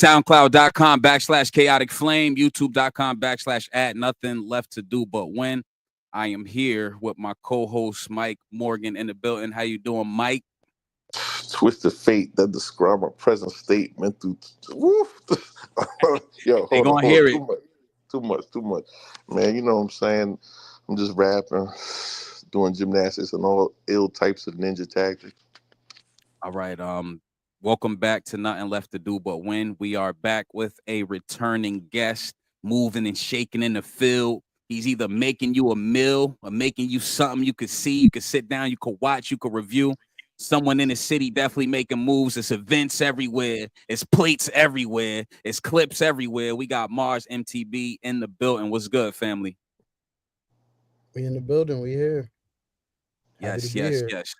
SoundCloud.com/chaotic flame, YouTube.com/add nothing left to do but win. I am here with my co-host Mike Morgan in the building. How you doing, Mike? Twisted fate that describe my present state mental. Woof. Yo, They hold on, gonna hear it. too much, man. You know what I'm saying? I'm just rapping, doing gymnastics and all ill types of ninja tactics. All right. Welcome back to Nothing Left to Do But Win. We are back with a returning guest, moving and shaking in the field. He's either making you a meal or making you something you could see, you could sit down, you could watch, you could review. Someone in the city definitely making moves. It's events everywhere. It's plates everywhere. It's clips everywhere. We got Marz MTB in the building. What's good, family? We in the building. We here. Happy to Yes, be yes, here. yes.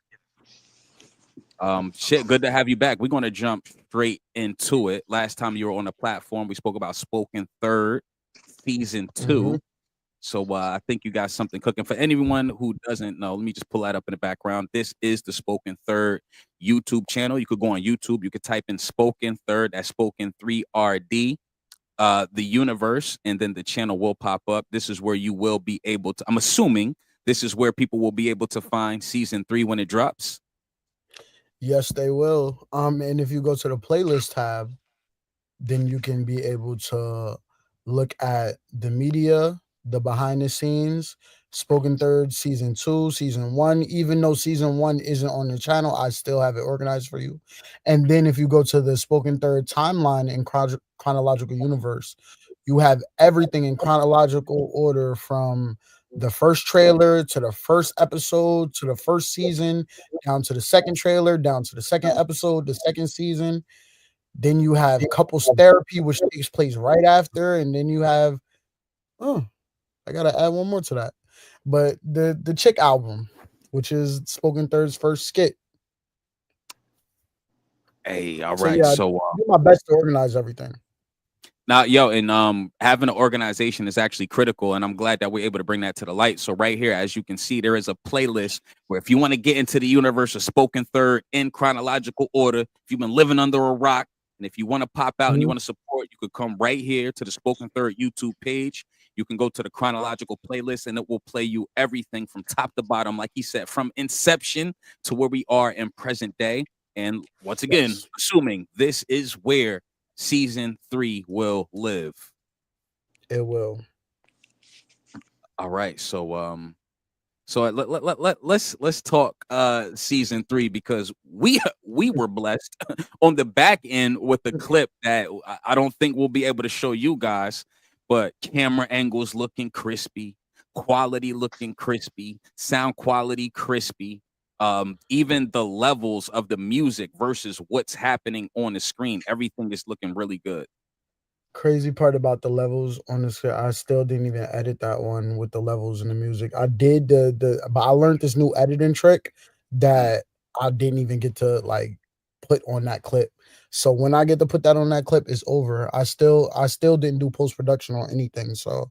Shit, good to have you back. We're gonna jump straight into it. Last time you were on the platform, we spoke about Spoken Third, season 2. So I think you got something cooking. For anyone who doesn't know, let me just pull that up in the background. This is the Spoken Third YouTube channel. You could go on YouTube. You could type in Spoken Third, that's Spoken 3RD, the universe, and then the channel will pop up. This is where you will be able to, I'm assuming this is where people will be able to find season 3 when it drops. Yes, they will. And if you go to the playlist tab, then you can be able to look at the media, the behind the scenes, Spoken Third season 2, season 1. Even though season 1 isn't on the channel, I still have it organized for you. And then if you go to the Spoken Third timeline in chronological universe, you have everything in chronological order from the first trailer to the first episode to the first season, down to the second trailer, down to the second episode, the second season. Then you have couples therapy, which takes place right after, and then you have I gotta add one more to that. But the Chick album, which is Spoken Third's first skit. Hey, all So right. yeah, I So do my best to organize everything. now, yo, and having an organization is actually critical, and I'm glad that we're able to bring that to the light. So right here, as you can see, there is a playlist where if you want to get into the universe of Spoken Third in chronological order, if you've been living under a rock, and if you want to pop out and you want to support, you could come right here to the Spoken Third YouTube page. You can go to the chronological playlist, and it will play you everything from top to bottom, like he said, from inception to where we are in present day. And once again, Yes. assuming this is where season 3 will live. It will. All right, so let's talk season 3, because we were blessed on the back end with the clip that I don't think we'll be able to show you guys, but camera angles looking crispy, quality looking crispy, sound quality crispy. Even the levels of the music versus what's happening on the screen, everything is looking really good. Crazy part about the levels on this, I still didn't even edit that one with the levels and the music. I did but I learned this new editing trick that I didn't even get to like put on that clip. So when I get to put that on that clip, it's over. I still didn't do post-production on anything. So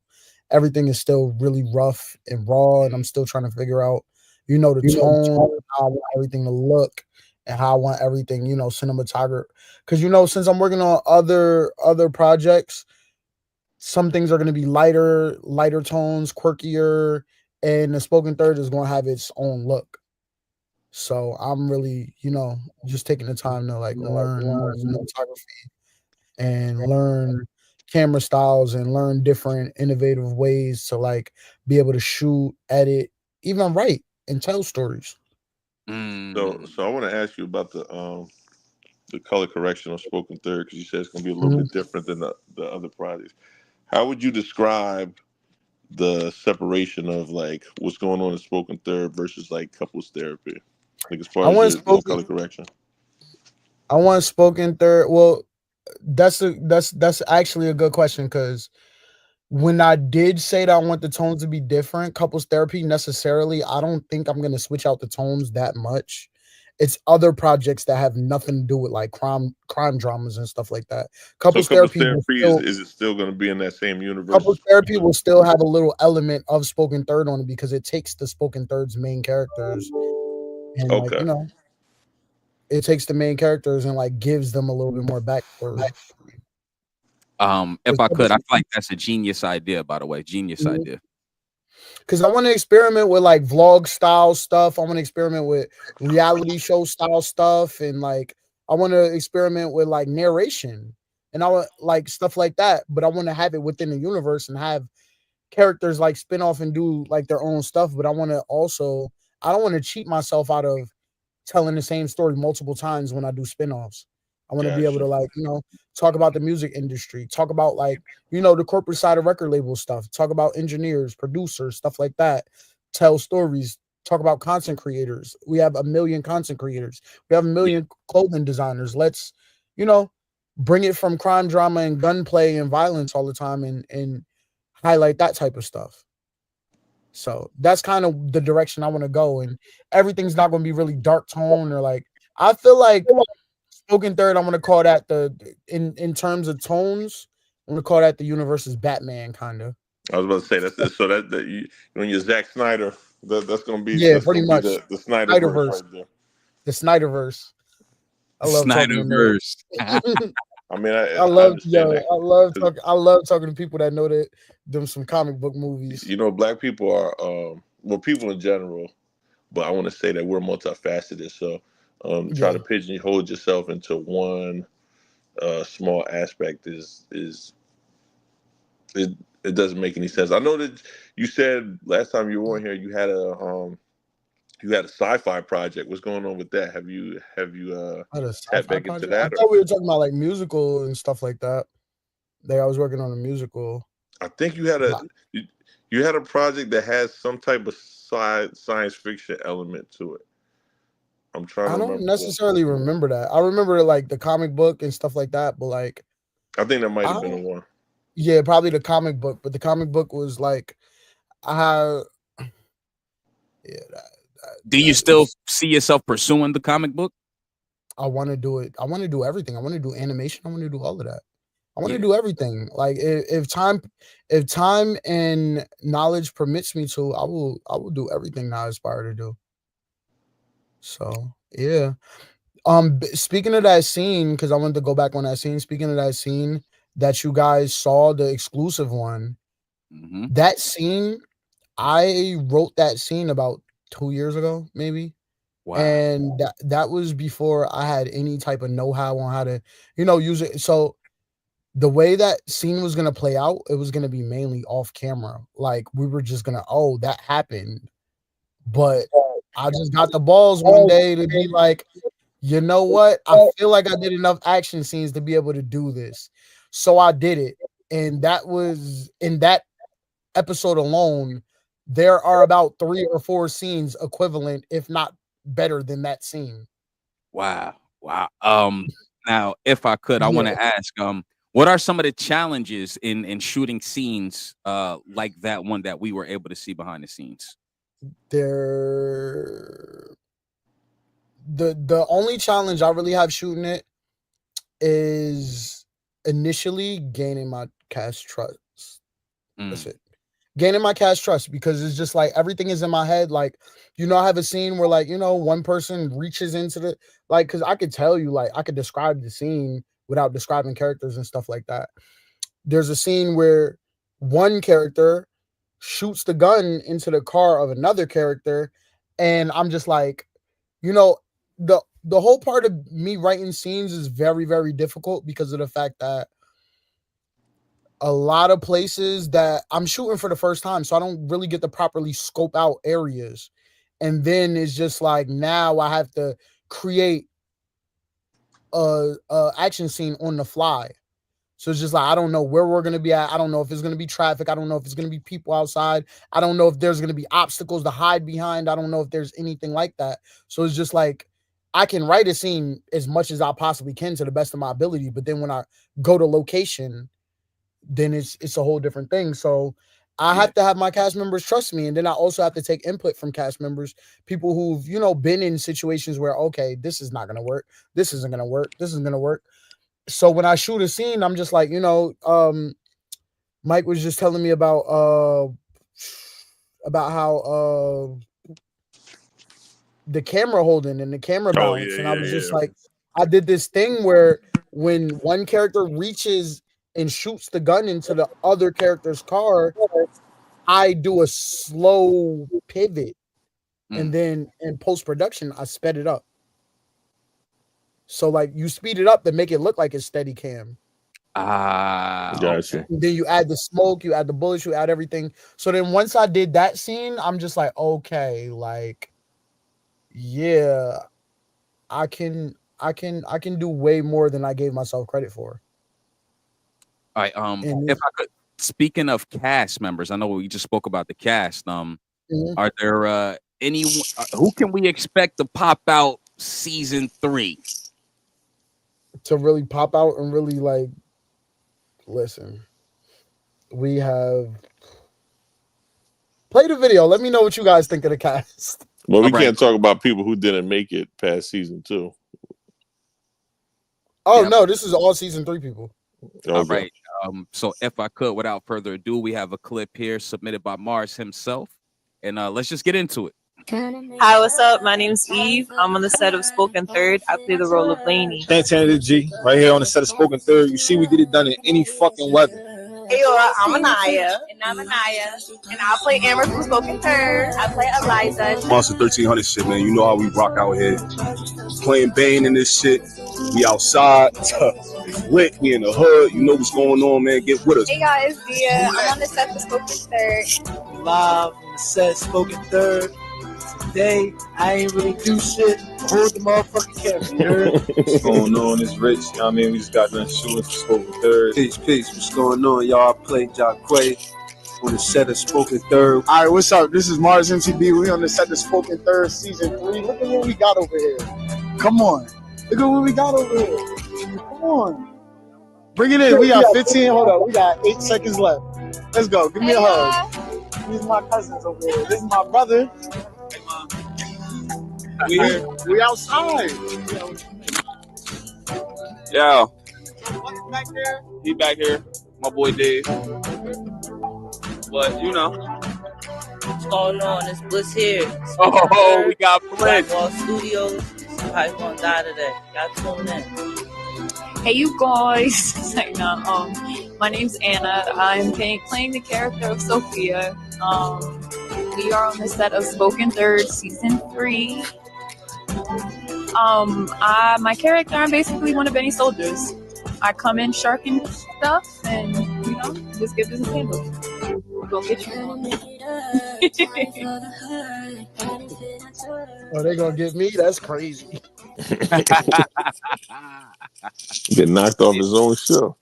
everything is still really rough and raw, and I'm still trying to figure out, the tone, how I want everything to look, and how I want everything, cinematography. Because since I'm working on other projects, some things are going to be lighter tones, quirkier, and the Spoken Third is going to have its own look. So I'm really, just taking the time to like learn more cinematography and learn camera styles and learn different innovative ways to like be able to shoot, edit, even write and tell stories. So I want to ask you about the color correction on Spoken Third, because you said it's going to be a little Mhm. bit different than the other projects. How would you describe the separation of like what's going on in Spoken Third versus like couples therapy? Like as I far as want your spoken. color correction. I want spoken third. Well, that's actually a good question because when I did say that I want the tones to be different, couples therapy necessarily, I don't think I'm gonna switch out the tones that much. It's other projects that have nothing to do with like crime dramas and stuff like that. So Couples couples therapy will therapy still is it still going to be in that same universe couples as therapy will still have a little element of spoken third on it because it takes the spoken third's main characters and like okay. it takes the main characters and like gives them a little bit more backstory. If I could, I feel like that's a genius idea, by the way. Genius idea. Because I want to experiment with like vlog style stuff. I want to experiment with reality show style stuff, and like I want to experiment with like narration, and I want like stuff like that. But I want to have it within the universe and have characters like spin off and do like their own stuff. But I want to also I don't want to cheat myself out of telling the same story multiple times when I do spin-offs. I want to be able to Gotcha. like, talk about the music industry, talk about like, the corporate side of record label stuff, talk about engineers, producers, stuff like that, tell stories, talk about content creators. We have a million content creators. We have a Yeah. million clothing designers. Let's, you know, bring it from crime drama and gunplay and violence all the time and highlight that type of stuff. So that's kind of the direction I want to go. And everything's not going to be really dark tone or like, I feel like spoken third, I'm going to call that in terms of tones, I'm going to call that the universe's Batman kind of. I was about to say that's so that you, when you're Zack Snyder, that's gonna be Yeah, pretty much. the Snyderverse Snyderverse. right there. The Snyderverse. I love talking to Snyderverse. nerds. I mean, I I love understand that. I love talking to people that know that them some comic book movies. You know, black people are well, people in general, but I want to say that we're multifaceted. So try Yeah. to pigeonhole yourself into one small aspect it, it doesn't make any sense. I know that you said last time you were on here you had a sci-fi project. What's going on with that? Have you I had a tapped sci-fi back into project. I that or? thought we were talking about like musical and stuff like that. Like I was working on a musical. I think you, you had a project that has some type of science fiction element to it. I'm trying to I don't remember what. necessarily remember that. I remember like the comic book and stuff like that, but like I think that might I have been the don't, one. yeah, probably the comic book. But the comic book was like I yeah, Do you that still is see yourself pursuing the comic book? I want to do it. I want to do everything. I want to do animation. I want to do all of that. I want to Yeah. do everything. Like if time and knowledge permits me to, I will do everything that I aspire to do. So yeah. Speaking of that scene, because I wanted to go back on that scene. Speaking of that scene that you guys saw, the exclusive one, Mm-hmm. that scene, I wrote that scene about 2 years ago, maybe. Wow. And that was before I had any type of know-how on how to, use it. So the way that scene was gonna play out, it was gonna be mainly off camera. Like we were just gonna, oh, that happened. But I just got the balls one day to be like, you know what? I feel like I did enough action scenes to be able to do this. So I did it. And that was in that episode alone, there are about 3 or 4 scenes equivalent, if not better than that scene. Wow. Wow. Now, if I could, I want Yeah. to ask, what are some of the challenges in shooting scenes like that one that we were able to see behind the scenes? There the only challenge I really have shooting it is initially gaining my cast trust. That's Mm, it. Gaining my cast trust because it's just like everything is in my head. Like, I have a scene where like, one person reaches into the like because I could tell you, like, I could describe the scene without describing characters and stuff like that. There's a scene where one character shoots the gun into the car of another character, and I'm just like, you know, the whole part of me writing scenes is very, very difficult because of the fact that a lot of places that I'm shooting for the first time, so I don't really get to properly scope out areas. And then it's just like now I have to create a action scene on the fly. So it's just like I don't know where we're gonna be at. I don't know if it's gonna be traffic. I don't know if it's gonna be people outside. I don't know if there's gonna be obstacles to hide behind. I don't know if there's anything like that. So it's just like I can write a scene as much as I possibly can to the best of my ability, but then when I go to location, then it's a whole different thing. So I have to have my cast members trust me, and then I also have to take input from cast members, people who've been in situations where okay, this is not gonna work, this isn't gonna work, this isn't gonna work. So when I shoot a scene, I'm just like, Mike was just telling me about how the camera holding and the camera balance, and I was just like, I did this thing where when one character reaches and shoots the gun into the other character's car, I do a slow pivot, and then in post-production, I sped it up. So like you speed it up to make it look like it's steady cam. Gotcha. Okay. Then you add the smoke, you add the bullets, you add everything. So then once I did that scene, I'm just like, okay, like, yeah, I can do way more than I gave myself credit for. All right. If I could, speaking of cast members, I know we just spoke about the cast. Are there anyone who can we expect to pop out season 3? To really pop out and really like listen. We have play the video. Let me know what you guys think of the cast. Well, we can't talk about people who didn't make it past season 2. Oh no, this is all season 3 people. Okay. All right. So if I could, without further ado, we have a clip here submitted by Marz himself, and let's just get into it. Hi, what's up? My name's Eve. I'm on the set of Spoken Third. I play the role of Lainey. Pt.2 G, right here on the set of Spoken Third. You see, we get it done in any fucking weather. Hey, I'm Anaya. And I'm Anaya. And I play Amber from Spoken Third. I play Eliza. Monster 1300 shit, man. You know how we rock out here. Playing Bane in this shit. We outside. It's lit. We in the hood. You know what's going on, man. Get with us. Hey, guys. Dia. I'm on the set of Spoken Third. Live on the set Spoken Third. Today, I ain't really do shit. Hold the motherfucking camera, you heard? What's going on? It's Rich. You know what I mean? We just got done shooting for Spoken Third. Peace. What's going on, y'all? I play Jacquay on the set of Spoken Third. All right, what's up? This is Marz MTB. We on the set of Spoken Third season 3. Look at what we got over here. Come on. Look at what we got over here. Come on. Bring it in. We got 15. Hold up. We got 8 seconds left. Let's go. Give me a hug. These are my cousins over here. This is my brother. We outside. Yeah. What's back there? He back here. My boy Dave. But What's going on? It's Bliss here. Oh, we got Bliss. Wall Studios. Somebody's gonna die today. Y'all tune in. Hey, you guys. My name's Anna. I'm playing the character of Sophia. We are on the set of Spoken Third season 3. My character, I'm basically one of Benny's soldiers. I come in sharking stuff and just get business handled. Go get you. Oh, they gonna get me? That's crazy. Get knocked off his own show.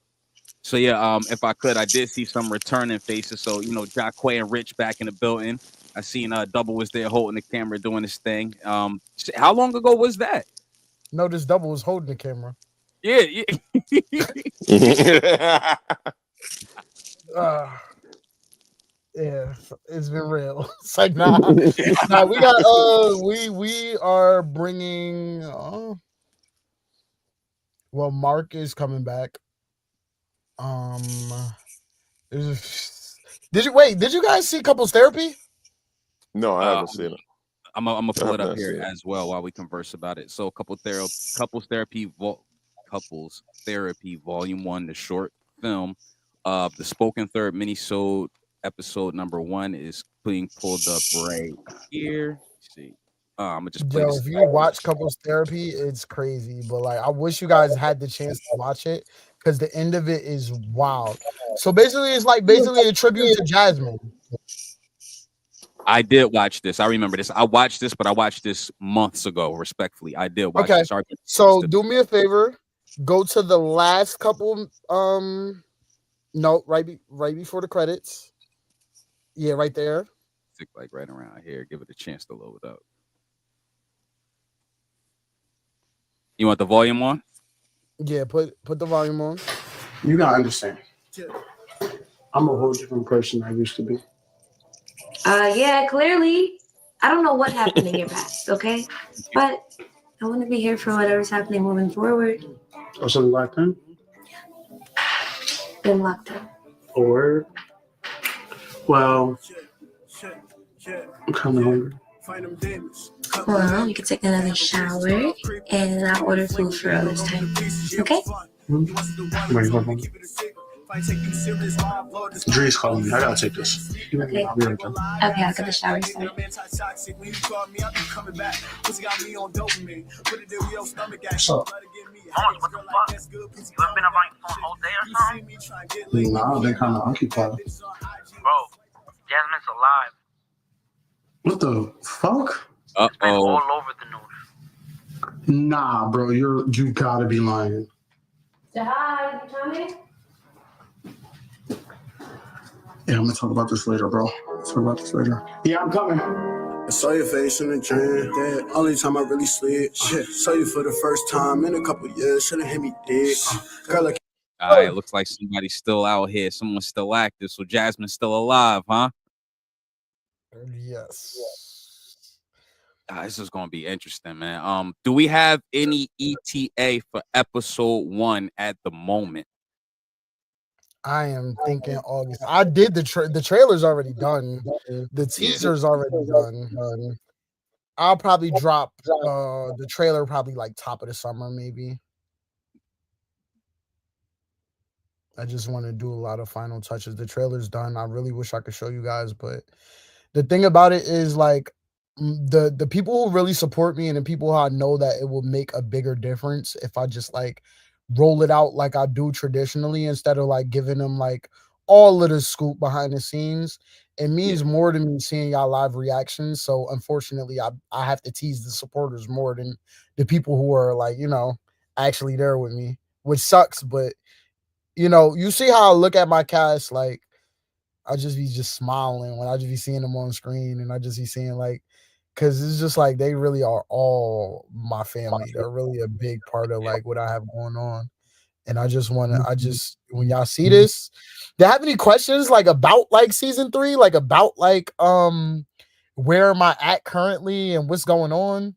So yeah, if I could, I did see some returning faces. So Jacquay and Rich back in the building. I seen Double was there holding the camera, doing his thing. How long ago was that? No, this Double was holding the camera. Yeah. Yeah, it's been real. It's like nah. We got we are bringing. Well, Mark is coming back. Did you guys see Couples Therapy? No, I haven't seen it. I'm gonna pull it up here as well while we converse about it. So, Couples Therapy Volume 1, the short film, the Spoken Third minisode episode number 1 is being pulled up right here. Let's see. I'm gonna just play this. If you watch Couples Therapy, it's crazy. But like, I wish you guys had the chance to watch it because the end of it is wild. So basically, it's like a tribute to Jasmine. I did watch this. I remember this. I watched this, but I watched this months ago. Respectfully, I did watch this. So do me a favor. Go to the last couple. No, right before the credits. Yeah, right there. Stick like right around here. Give it a chance to load up. You want the volume on? Yeah, put the volume on. You gotta understand. I'm a whole different person I used to be. Yeah, clearly. I don't know what happened in your past, okay? But I want to be here for whatever's happening moving forward. Or something like that. Been locked up. Or, well, I'm kind of hungry. Well, you can take another shower and I'll order food for all this time. Okay? Wait, hold on. Dre's calling me. I gotta take this. Okay. I'll be right there. Okay, I'll get the shower started. What's up? Holmes, what the fuck? You haven't been around your phone all day or something? Nah, I've been kind of occupied. Bro, Jasmine's alive. What the fuck? It's been all over the news. Nah, bro, you gotta be lying. Jihad, you coming? Yeah, I'm gonna talk about this later, bro. Talk about this later. Yeah, I'm coming. I saw your face in the dream. That only time I really sleep. Shit, saw you for the first time in a couple years. Should've hit me dick. Girl, like. All right, looks like somebody's still out here. Someone's still active. So Jasmine's still alive, huh? Yes. This is gonna be interesting, man. Do we have any ETA for episode 1 at the moment? I am thinking August. I did the trailer's already done. The teaser's already done. I'll probably drop the trailer probably like top of the summer, maybe. I just want to do a lot of final touches. The trailer's done. I really wish I could show you guys, but the thing about it is like the people who really support me and the people who I know that it will make a bigger difference if I just like roll it out like I do traditionally instead of like giving them like all of the scoop behind the scenes. It means more to me seeing y'all live reactions. So unfortunately, I have to tease the supporters more than the people who are like, actually there with me, which sucks. But you see how I look at my cast, like I just be smiling when I just be seeing them on screen, and I just be seeing like, because it's just like they really are all my family. They're really a big part of like what I have going on. And I just want to, when y'all see this, do you have any questions like about like season 3, like about like where am I at currently and what's going on?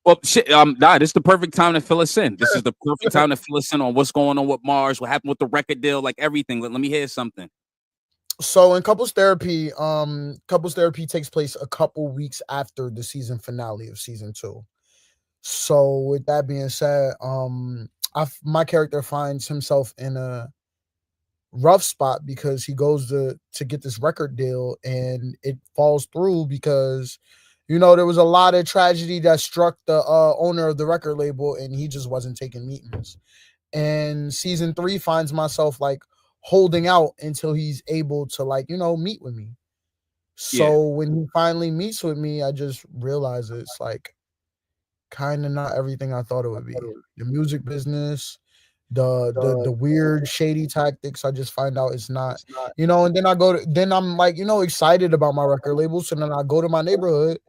Well, shit, this is the perfect time to fill us in. This is the perfect time to fill us in on what's going on with Marz, what happened with the record deal, like everything. Let me hear something. So in couples therapy takes place a couple weeks after the season finale of season 2. So with that being said, my character finds himself in a rough spot because he goes to get this record deal and it falls through because there was a lot of tragedy that struck the owner of the record label and he just wasn't taking meetings. And season 3 finds myself like holding out until he's able to like meet with me. So when he finally meets with me, I just realize it's like kind of not everything I thought it would be. The music business, the weird shady tactics, I just find out it's not, and then I'm like, excited about my record label. So then I go to my neighborhood,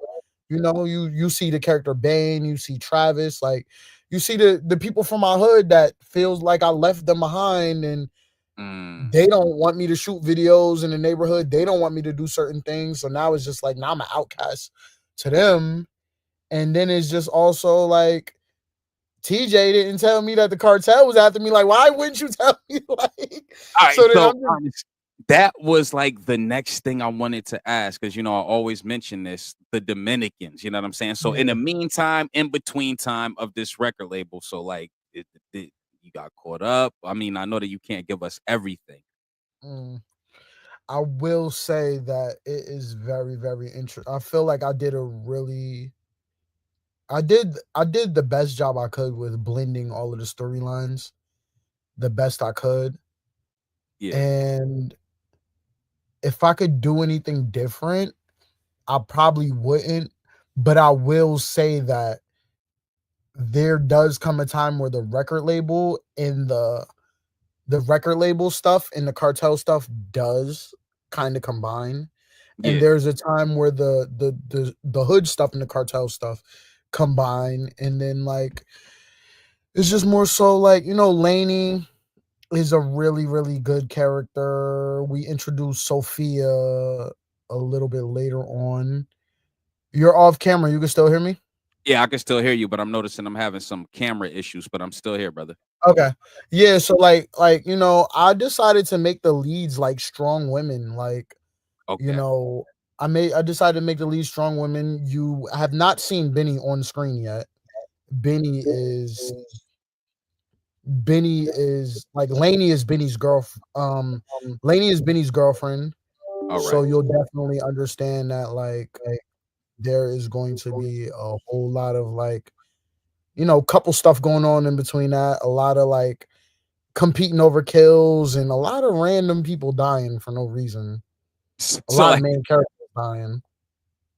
you see the character Bane, you see Travis, like you see the people from my hood that feels like I left them behind and they don't want me to shoot videos in the neighborhood. They don't want me to do certain things. So now it's just like, now I'm an outcast to them. And then it's just also like, TJ didn't tell me that the cartel was after me. Like, why wouldn't you tell me? Like, all right, that was like the next thing I wanted to ask, because I always mention this, the Dominicans, you know what I'm saying? So in the meantime, in between time of this record label, so like you got caught up. I mean, I know that you can't give us everything. I will say that it is very, very interesting. I feel like I did the best job I could with blending all of the storylines the best I could. Yeah. And if I could do anything different, I probably wouldn't. But I will say that there does come a time where the record label and the record label stuff and the cartel stuff does kind of combine. And Yeah. there's a time where the hood stuff and the cartel stuff combine, and then like it's just more so like, you know, Lainey is a really, really good character. We introduced Sophia a little bit later on. You're off camera. You can still hear me? Yeah, I can still hear you, but I'm noticing I'm having some camera issues, but I'm still here, brother. Okay. Yeah, so you know, I decided to make the leads like strong women. Like, you Okay. know, I decided to make the leads strong women. You have not seen Benny on screen yet. Benny is like Lainey is Benny's Lainey is Benny's girlfriend. All So right. you'll definitely understand that like there is going to be a whole lot of like, you know, couple stuff going on in between that. A lot of like competing over kills and a lot of random people dying for no reason. A So lot of like, main characters dying.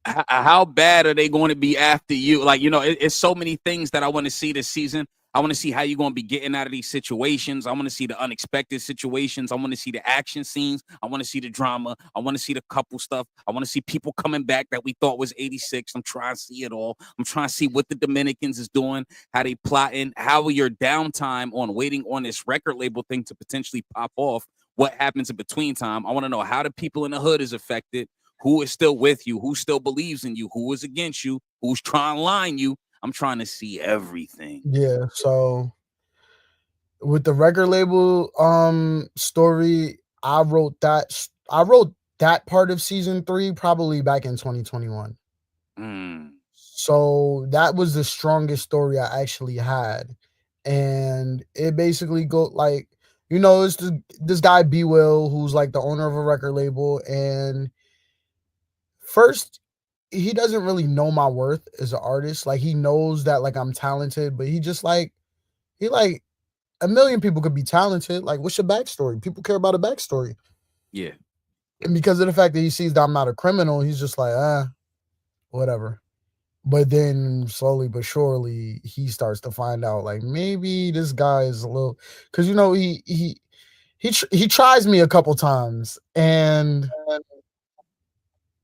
how bad are they going to be after you? Like, you know, it's so many things that I want to see this season. I want to see how you're going to be getting out of these situations. I want to see the unexpected situations. I want to see the action scenes. I want to see the drama. I want to see the couple stuff. I want to see people coming back that we thought was 86. I'm trying to see it all. I'm trying to see what the Dominicans is doing, how they plotting, how your downtime on waiting on this record label thing to potentially pop off. What happens in between time? I want to know how the people in the hood is affected. Who is still with you? Who still believes in you? Who is against you? Who's trying to line you? I'm trying to see everything. Yeah, so with the record label story, I wrote that part of season 3 probably back in 2021. So that was the strongest story I actually had. And it basically go like, you know, it's this guy B Will, who's like the owner of a record label, and first he doesn't really know my worth as an artist. Like he knows that like I'm talented, but he just like a million people could be talented. Like, what's your backstory? People care about a backstory. Yeah. And because of the fact that he sees that I'm not a criminal, he's just like, whatever. But then slowly but surely he starts to find out like maybe this guy is a little, because you know he tries me a couple times and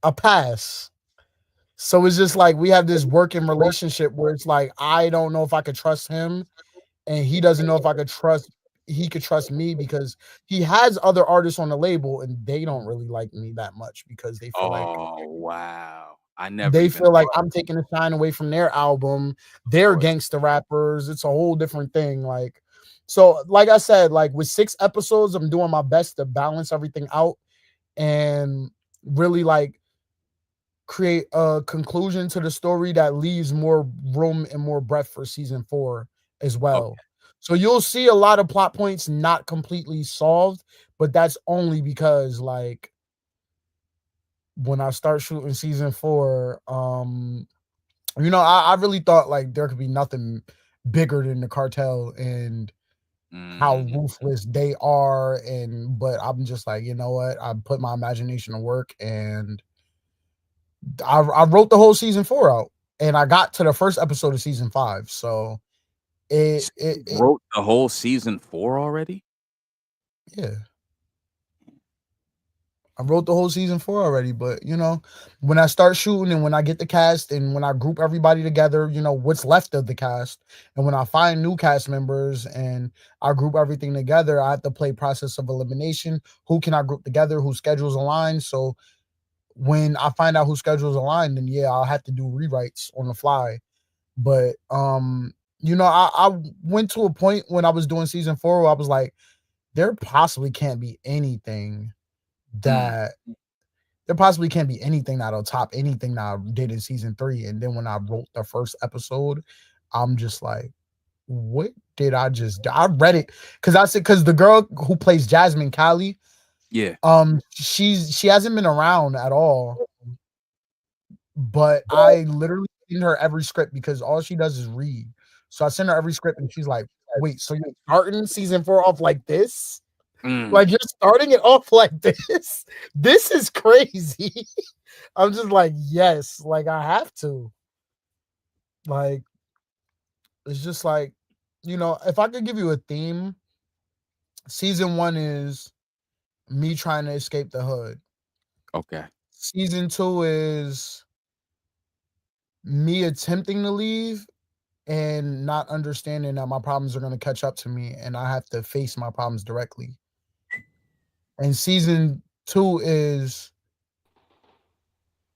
I pass. So it's just like we have this working relationship where it's like I don't know if I could trust him, and he doesn't know if he could trust me, because he has other artists on the label and they don't really like me that much because they feel like Wow. I never even I'm taking the shine away from their album. They're gangster rappers. It's a whole different thing. Like, so like I said, like with 6 episodes, I'm doing my best to balance everything out and really like create a conclusion to the story that leaves more room and more breadth for season 4 as well. Okay. So you'll see a lot of plot points not completely solved, but that's only because like when I start shooting season 4, you know, I really thought like there could be nothing bigger than the cartel and how ruthless they are, but I'm just like, you know what? I put my imagination to work and I wrote the whole season 4 out, and I got to the first episode of season 5. So it wrote the whole season 4 already? Yeah. I wrote the whole season 4 already, but you know, when I start shooting and when I get the cast and when I group everybody together, you know, what's left of the cast, and when I find new cast members and I group everything together, I have to play process of elimination. Who can I group together? Whose schedules align? So when I find out whose schedules align, then yeah, I'll have to do rewrites on the fly. But you know, I went to a point when I was doing season 4 where I was like, there possibly can't be anything that'll top anything that I did in season 3. And then when I wrote the first episode, I'm just like, what did I just do? I read it because the girl who plays Jasmine Callie, yeah, she hasn't been around at all, but I literally send her every script because all she does is read. So I send her every script and she's like, wait, so you're starting season 4 off like this? Like you're starting it off like this? This is crazy. I'm just like, yes, like I have to. Like, It's just like, if I could give you a theme, season 1 is me trying to escape the hood. Okay. Season 2 is me attempting to leave and not understanding that my problems are going to catch up to me and I have to face my problems directly. And season 2 is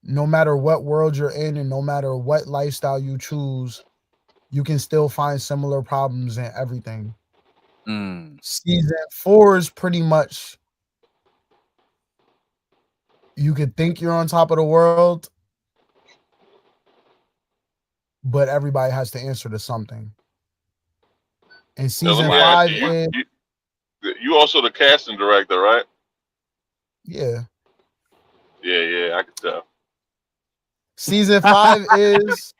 no matter what world you're in and no matter what lifestyle you choose, you can still find similar problems in everything. Season 4 is pretty much you could think you're on top of the world, but everybody has to answer to something. And Now, season let me 5 ask you, is you also the casting director, right? yeah. Yeah, I can tell. Season 5 is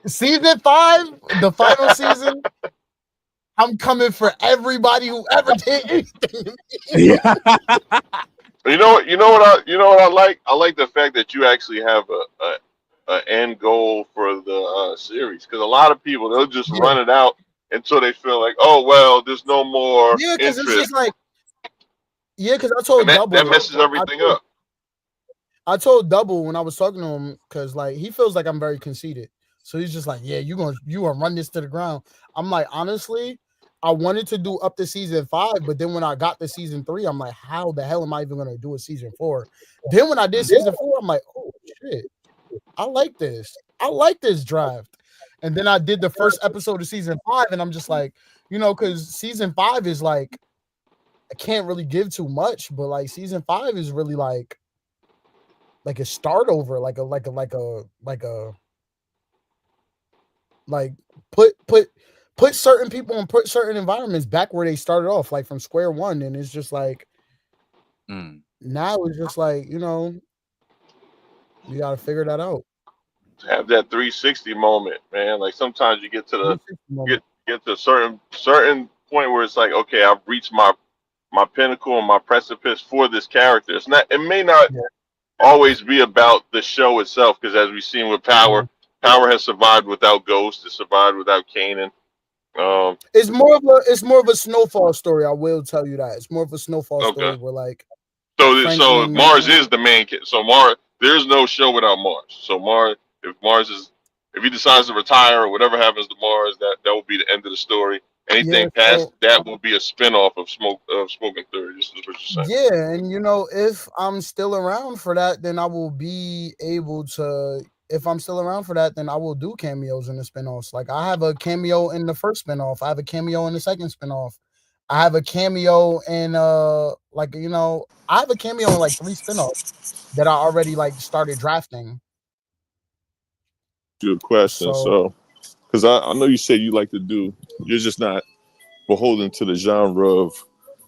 season 5, the final season. I'm coming for everybody who ever did anything to me. Yeah. You know what I like? I like the fact that you actually have a end goal for the series, because a lot of people, they'll just run it out until they feel like, oh well, there's no more Yeah, because it's interest, just like because I and told that Double messes everything up. I told Double when I was talking to him, because like he feels like I'm very conceited. So he's just like, yeah, you gonna run this to the ground. I'm like, honestly, I wanted to do up to season 5, but then when I got to season 3, I'm like, how the hell am I even gonna do a season 4? Then when I did season 4, I'm like, oh shit, I like this. I like this draft. And then I did the first episode of season 5, and I'm just like, because season 5 is like, I can't really give too much, but like season 5 is really like a start over, like put certain people and put certain environments back where they started off, like from square one. And it's just like now it's just like, you gotta figure that out. Have that 360 moment, man. Like sometimes you get to the 360 moment. get to a certain point where it's like, okay, I've reached my pinnacle and my precipice for this character. It may not always be about the show itself, because as we've seen with Power, Power has survived without Ghost, it survived without Kanan. It's more of a Snowfall story. I will tell you that it's more of a Snowfall story where like So Franklin, Mars is the main kid. So Mars, there's no show without Mars. So Mars, if he decides to retire or whatever happens to Mars, that will be the end of the story. Anything past that will be a spinoff of Spoken Third. This is what you're saying. Yeah, and if I'm still around for that, then I will be able to. If I'm still around for that, then I will do cameos in the spinoffs. Like I have a cameo in the first spinoff. I have a cameo in the second spinoff. I have a cameo in I have a cameo in like 3 spinoffs that I already like started drafting. Good question. So, because I know you say you like to do, you're just not beholden to the genre of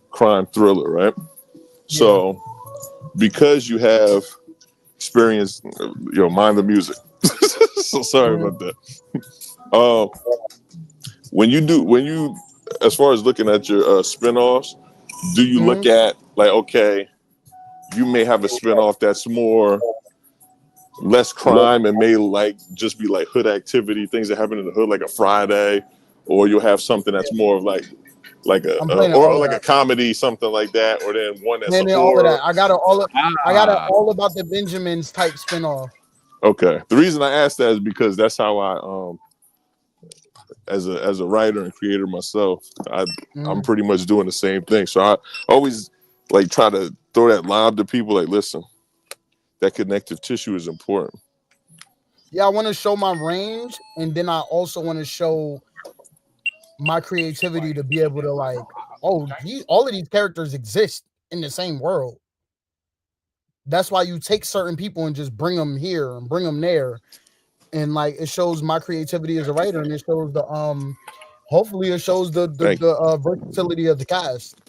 crime thriller, right? Yeah. So, because you have experience, mind the music. So sorry about that. When you, as far as looking at your spinoffs, do you look at like, okay, you may have a spinoff that's more less crime and may like just be like hood activity, things that happen in the hood, like a Friday, or you'll have something that's more of like a comedy, something like that, or then one that's a horror. All of that. I got all about the Benjamins type spinoff. Okay. The reason I asked that is because that's how I as a writer and creator myself, I'm pretty much doing the same thing. So I always like try to throw that lob to people, like, listen, that connective tissue is important. Yeah, I want to show my range, and then I also want to show my creativity to be able to like, all of these characters exist in the same world. That's why you take certain people and just bring them here and bring them there. And like it shows my creativity as a writer, and it shows the hopefully it shows the versatility of the cast.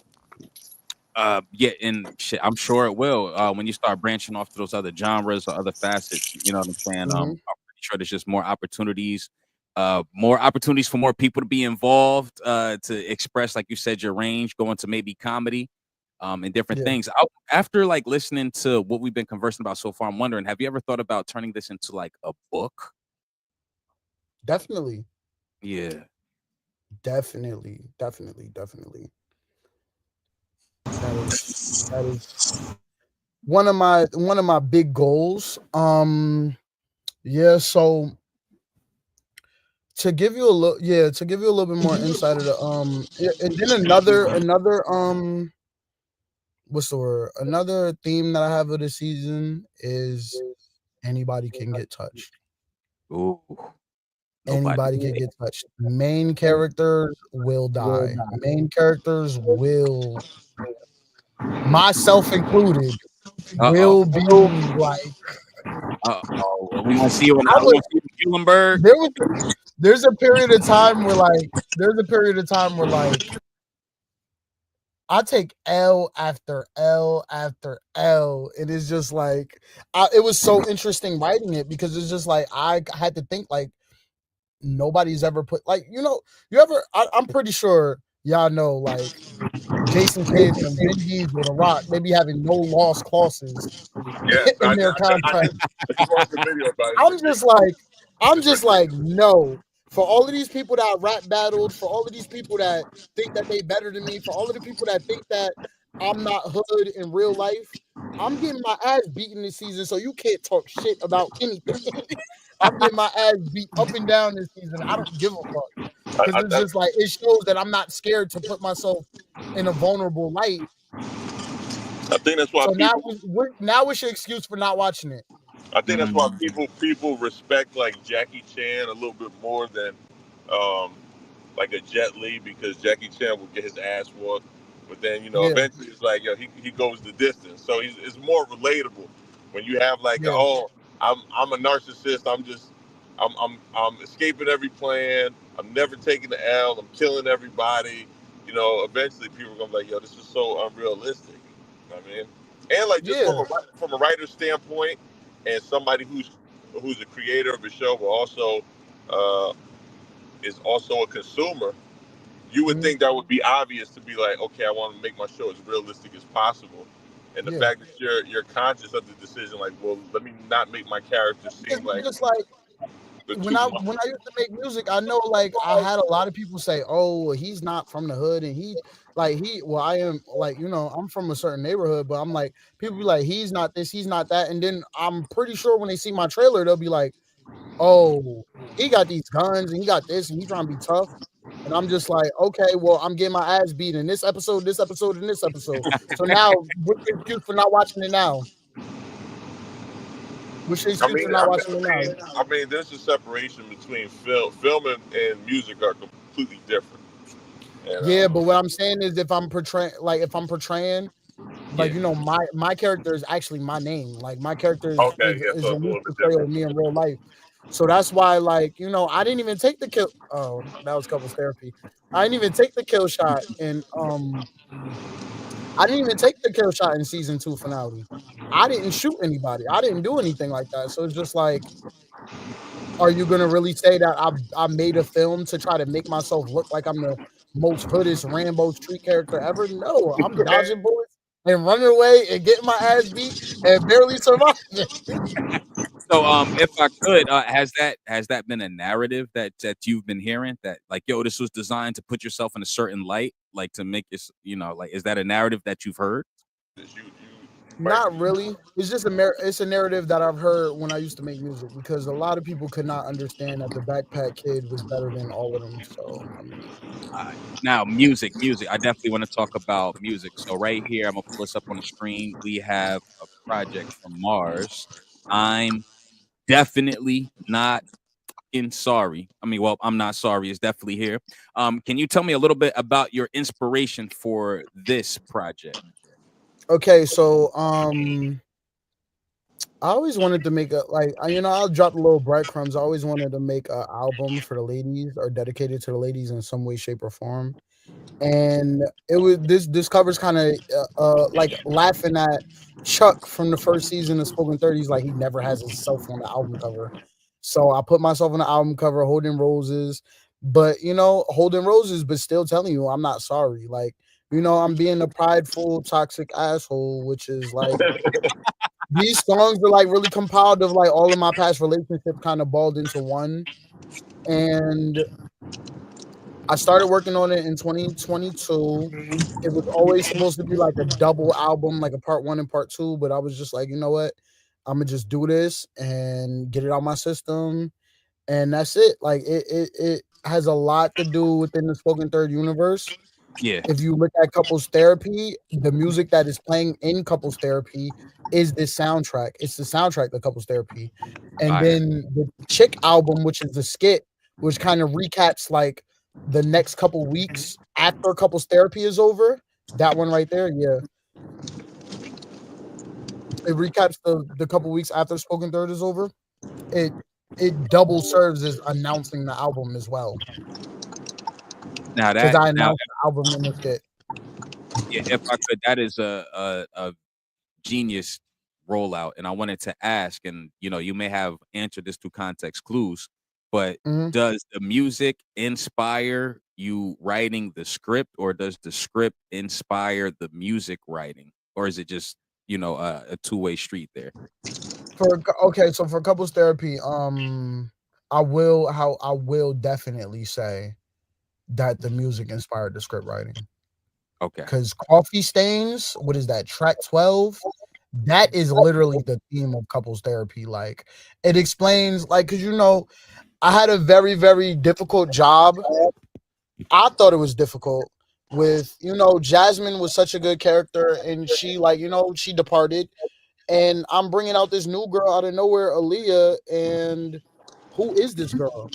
Yeah, and shit, I'm sure it will. When you start branching off to those other genres or other facets, you know what I'm saying? I'm pretty sure there's just more opportunities for more people to be involved, to express, like you said, your range, going to maybe comedy, and different things. After like listening to what we've been conversing about so far, I'm wondering, have you ever thought about turning this into like a book? Definitely. Yeah. Definitely. That is one of my big goals. Yeah, so to give you a little bit more insight of the and then another what's the word? Another theme that I have of the season is anybody can get touched. Ooh. Nobody. Anybody can get touched. Main characters will die. Main characters will, myself included, Uh-oh. will be like Uh-oh. Are we gonna see you in I would Muhlenberg? there was there's a period of time where I take L after L after L. It is just like it was so interesting writing it because it's just like I had to think like nobody's ever put like I'm pretty sure y'all know like Jason Kidd and Vin Diesel, The Rock, they be having no loss clauses Yes, in their contract. I just watched the video about it. I'm just like, no. For all of these people that rap battled, for all of these people that think that they better than me, for all of the people that think that I'm not hood in real life, I'm getting my ass beaten this season, so you can't talk shit about anything. I'm getting my ass beat up and down this season. I don't give a fuck. Because it's just like it shows that I'm not scared to put myself in a vulnerable light. I think that's why So people. now what's your excuse for not watching it? I think that's why people respect like Jackie Chan a little bit more than um, like a Jet Li, because Jackie Chan will get his ass whooped, but then Yeah. eventually it's like he goes the distance. So it's more relatable when you have like Yeah. I'm a narcissist. I'm escaping every plan. I'm never taking the L. I'm killing everybody. Eventually people are gonna be like, yo, this is so unrealistic. You know what I mean? And like just Yeah. from a writer's standpoint, and somebody who's a creator of a show, but also is also a consumer, you would think that would be obvious to be like, okay, I want to make my show as realistic as possible. And the Yeah. fact that you're conscious of the decision, like, well, let me not make my character Because seem it's like just like the when two. I used to make music, I know like I had a lot of people say, "Oh, he's not from the hood," and I am like I'm from a certain neighborhood, but I'm like people be like, "He's not this, he's not that," and then I'm pretty sure when they see my trailer, they'll be like, "Oh, he got these guns and he got this and he trying to be tough," and I'm just like, "Okay, well, I'm getting my ass beat in this episode, and this episode." So now, what's the excuse for not watching it now? What's your excuse for not watching it now? I mean, there's a separation between film and music are completely different. And Yeah, but what I'm saying is if I'm portraying like my character is actually my name. Like my character is okay, is, yeah, is so a it's a loose little bit portrayal of different. me in real life. So that's why I didn't even take the kill. Oh, that was couples therapy. I didn't even take the kill shot I didn't even take the kill shot in season 2 finale. I didn't shoot anybody. I didn't do anything like that. So it's just like, are you gonna really say that I made a film to try to make myself look like I'm the most hoodest Rambo street character ever? No, I'm dodging bullets and running away and getting my ass beat and barely surviving. So, if I could, has that been a narrative that you've been hearing that like, yo, this was designed to put yourself in a certain light, like to make this, like, is that a narrative that you've heard? Not really. It's just it's a narrative that I've heard when I used to make music because a lot of people could not understand that the Backpack Kid was better than all of them. So I mean, Now, music. I definitely want to talk about music. So right here, I'm gonna pull this up on the screen. We have a project from Mars. I'm definitely not fucking sorry. I mean, well, I'm not sorry. It's definitely here. Can you tell me a little bit about your inspiration for this project? okay, so I always wanted to make I'll drop a little breadcrumbs. I always wanted to make an album for the ladies or dedicated to the ladies in some way, shape, or form. And it was this covers kind of like laughing at Chuck from the first season of Spoken 30s, like he never has himself on the album cover. So I put myself on the album cover holding roses, but holding roses, but still telling you I'm not sorry. Like, I'm being a prideful, toxic asshole, which is like these songs are like really compiled of like all of my past relationships kind of balled into one. and I started working on it in 2022. It was always supposed to be like a double album, like a part 1 and part 2, but I was just like, you know what? I'm gonna just do this and get it out my system, and that's it. Like it has a lot to do within the spoken third universe. Yeah. If you look at couples therapy, the music that is playing in couples therapy is this soundtrack. It's the soundtrack to couples therapy. And Fire. then the chick album, which is the skit, which kind of recaps like the next couple weeks after couples therapy is over. That one right there, yeah. It recaps the couple weeks after spoken third is over. It double serves as announcing the album as well. Now Because that I now announced the album in the skit. yeah, if I could, that is a genius rollout, and I wanted to ask, and you may have answered this through context clues, but Mhm. does the music inspire you writing the script, or does the script inspire the music writing, or is it just a two-way street there? So for couples therapy, I will definitely say that the music inspired the script writing. Okay. Because Coffee Stains, what is that, track 12? That is literally the theme of couples therapy. Like, it explains, like, because I had a very, very difficult job. I thought it was difficult with, Jasmine was such a good character, and she, like, she departed. And I'm bringing out this new girl out of nowhere, Aaliyah, and who is this girl?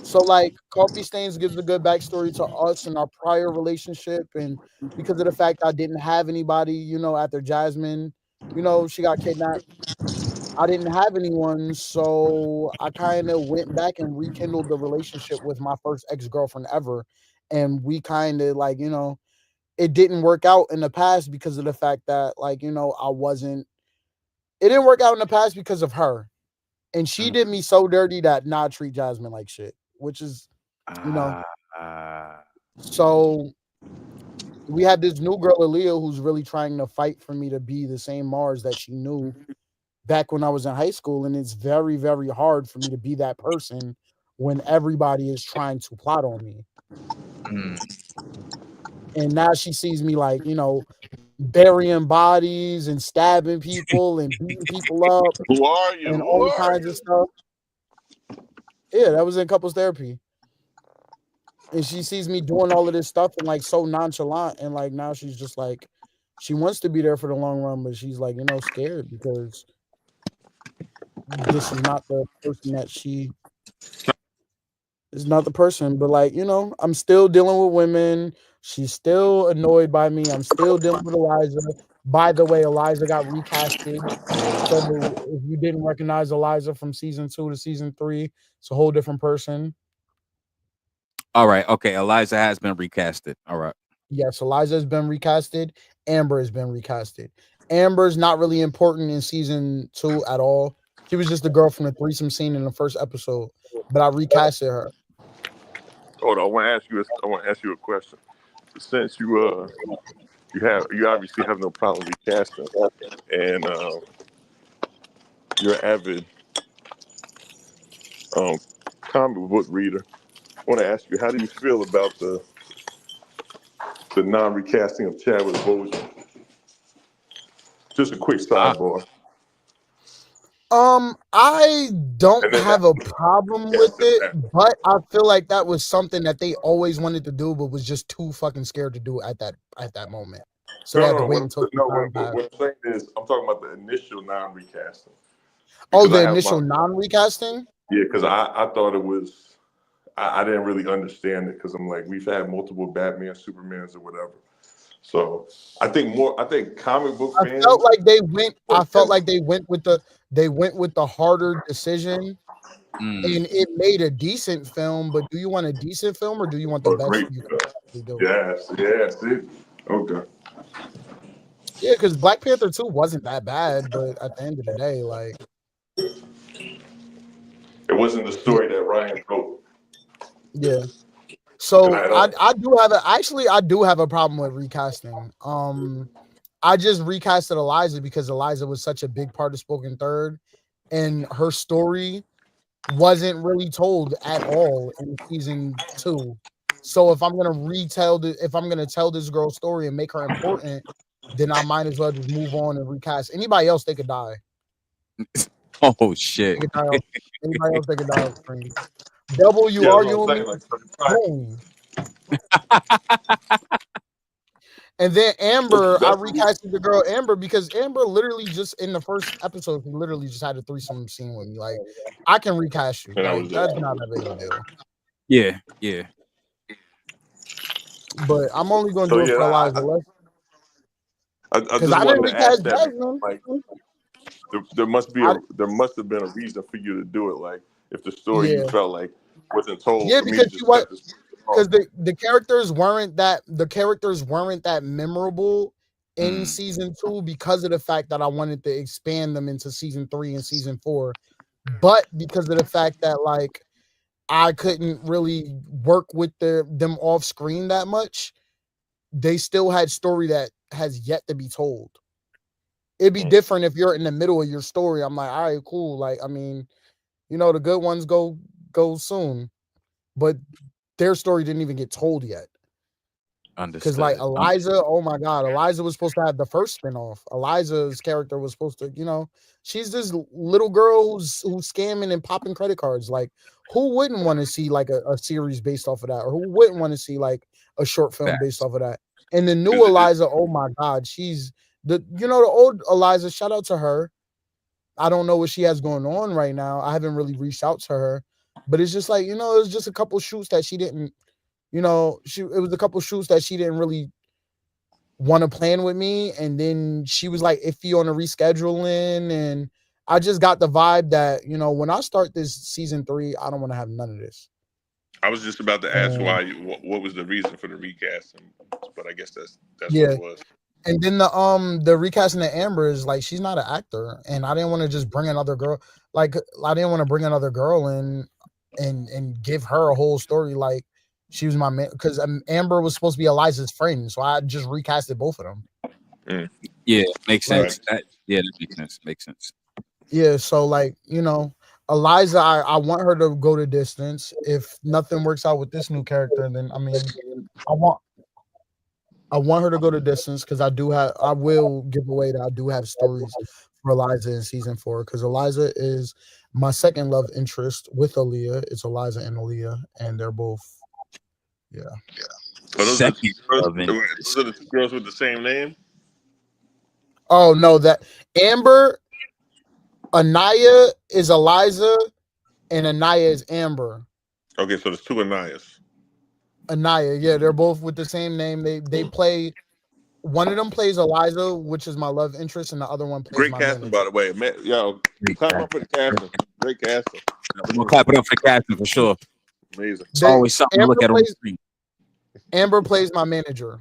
So, like, Coffee Stains gives a good backstory to us and our prior relationship, and because of the fact I didn't have anybody, after Jasmine, she got kidnapped. I didn't have anyone, so I kind of went back and rekindled the relationship with my first ex-girlfriend ever, and we kind of like, it didn't work out in the past because of the fact that, like, I wasn't. It didn't work out in the past because of her. And she did me so dirty that now I treat Jasmine like shit, which is, so we had this new girl, Aaliyah, who's really trying to fight for me to be the same Mars that she knew back when I was in high school. And it's very, very hard for me to be that person when everybody is trying to plot on me. And now she sees me like, burying bodies and stabbing people and beating people up. Who are you? And Who all are kinds you? of stuff. Yeah, that was in couples therapy. And she sees me doing all of this stuff and like so nonchalant, and like now she's just like, she wants to be there for the long run, but she's like, scared because this is not the person that she is not the person. But like, I'm still dealing with women. She's still annoyed by me. I'm still dealing with Eliza. By the way, Eliza got recasted. So if you didn't recognize Eliza from season 2 to season 3, it's a whole different person. All right. Okay. Eliza has been recasted. All right. Yes, Eliza has been recasted. Amber has been recasted. Amber's not really important in season 2 at all. She was just the girl from the threesome scene in the first episode, but I recasted her. Hold on, I want to ask you a question. Since you obviously have no problem recasting, and you're an avid comic book reader, I want to ask you, how do you feel about the non-recasting of Chadwick Boseman? Just a quick sidebar. I don't have a problem with it, but I feel like that was something that they always wanted to do, but was just too fucking scared to do at that moment. So they had to wait until what I'm saying is, I'm talking about the initial non-recasting. Oh, the initial non-recasting? Yeah, because I thought it was, I didn't really understand it, because I'm like, we've had multiple Batman, Supermans, or whatever. So I think comic book fans. I felt like they went with the harder decision, and it made a decent film. But do you want a decent film, or do you want the best you can possibly do? Yes, okay. Yeah, because Black Panther 2 wasn't that bad, but at the end of the day, like, it wasn't the story that Ryan wrote. Yeah. So I do have a problem with recasting. I just recasted Eliza because Eliza was such a big part of Spoken Third, and her story wasn't really told at all in season 2. So if I'm gonna tell this girl's story and make her important, then I might as well just move on and recast. Anybody else, they could die. Oh shit. They could die off. Anybody else, they could die off screen. Double, you Yeah, that's arguing what I'm with saying. me? Boom. And then Amber, I recasted the girl Amber because Amber literally just in the first episode, she literally just had a threesome scene with me. Like, I can recast you. And that Like, was it. that's not that big of a deal. Yeah, yeah. But I'm only gonna So, do it yeah, for Eliza. I Because just I didn't wanted to ask recast that. Jasmine. Like, there must have been a reason for you to do it. Like, if the story you felt like wasn't told, Yeah, for me because to just cut this. because the characters weren't that memorable in season 2 because of the fact that I wanted to expand them into season 3 and season 4, but because of the fact that like I couldn't really work with them off screen that much, they still had story that has yet to be told. It'd be different if you're in the middle of your story. I'm like, all right, cool. Like, I mean, the good ones go soon, but their story didn't even get told yet. Because like Eliza, oh my god, Eliza was supposed to have the first spinoff. Eliza's character was supposed to, she's this little girl who's scamming and popping credit cards. Like, who wouldn't want to see like a series based off of that, or who wouldn't want to see like a short film based off of that? And the new Eliza, oh my god, she's the old Eliza. Shout out to her. I don't know what she has going on right now. I haven't really reached out to her, but it's just like it was just a couple shoots that she didn't. It was a couple shoots that she didn't really want to plan with me, and then she was like iffy on the rescheduling, and I just got the vibe that when I start this season 3, I don't want to have none of this. I was just about to ask what was the reason for the recasting, but I guess that's what it was. And then the recasting of Amber is like she's not an actor, and I didn't want to just bring another girl. Like I didn't want to bring another girl in and give her a whole story like. She was my man because Amber was supposed to be Eliza's friend, so I just recasted both of them. Yeah, makes sense. That makes sense. Makes sense. Yeah, so like Eliza, I want her to go the distance. If nothing works out with this new character, then I mean, I want her to go the distance because I will give away that I do have stories for Eliza in season 4 because Eliza is my second love interest with Aaliyah. It's Eliza and Aaliyah, and they're both. Yeah. Those are the two girls with the same name? Oh no, that Amber, Anaya is Eliza, and Anaya is Amber. Okay, so there's two Anayas. Anaya, yeah, they're both with the same name. They play. One of them plays Eliza, which is my love interest, and the other one plays Great my casting, manager. by the way. Man, yo, clap up for the casting. Great casting. We're gonna clap it up for the casting for sure. Amazing. It's always something to look at on the screen. Amber plays my manager,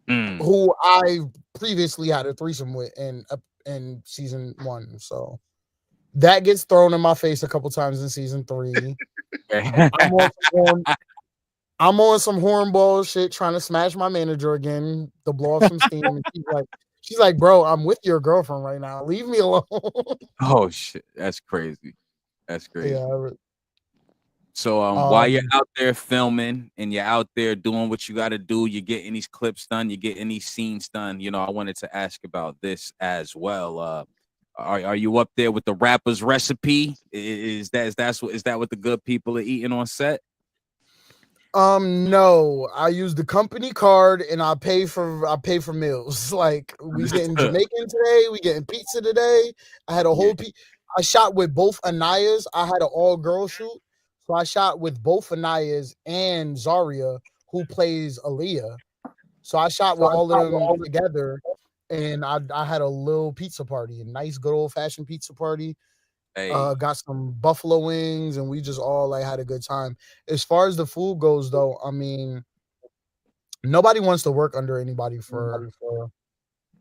who I previously had a threesome with in season 1. So that gets thrown in my face a couple times in season 3. I'm on some hornball shit trying to smash my manager again to blow off some steam. And she's like, bro, I'm with your girlfriend right now. Leave me alone. Oh shit, that's crazy. That's crazy. Yeah. So while you're out there filming and you're out there doing what you got to do, you're getting these clips done, you're getting these scenes done. I wanted to ask about this as well. Are you up there with the rapper's recipe? Is that what the good people are eating on set? No, I use the company card and I pay for meals. Like we getting Jamaican today, we getting pizza today. I had a whole I shot with both Anayas. I had an all-girl shoot. So I shot with both Anayas and Zaria, who plays Aaliyah. So I shot with all of them together, and I had a little pizza party, a nice good old-fashioned pizza party. Hey. Got some buffalo wings, and we just all had a good time. As far as the food goes, though, I mean, nobody wants to work under anybody for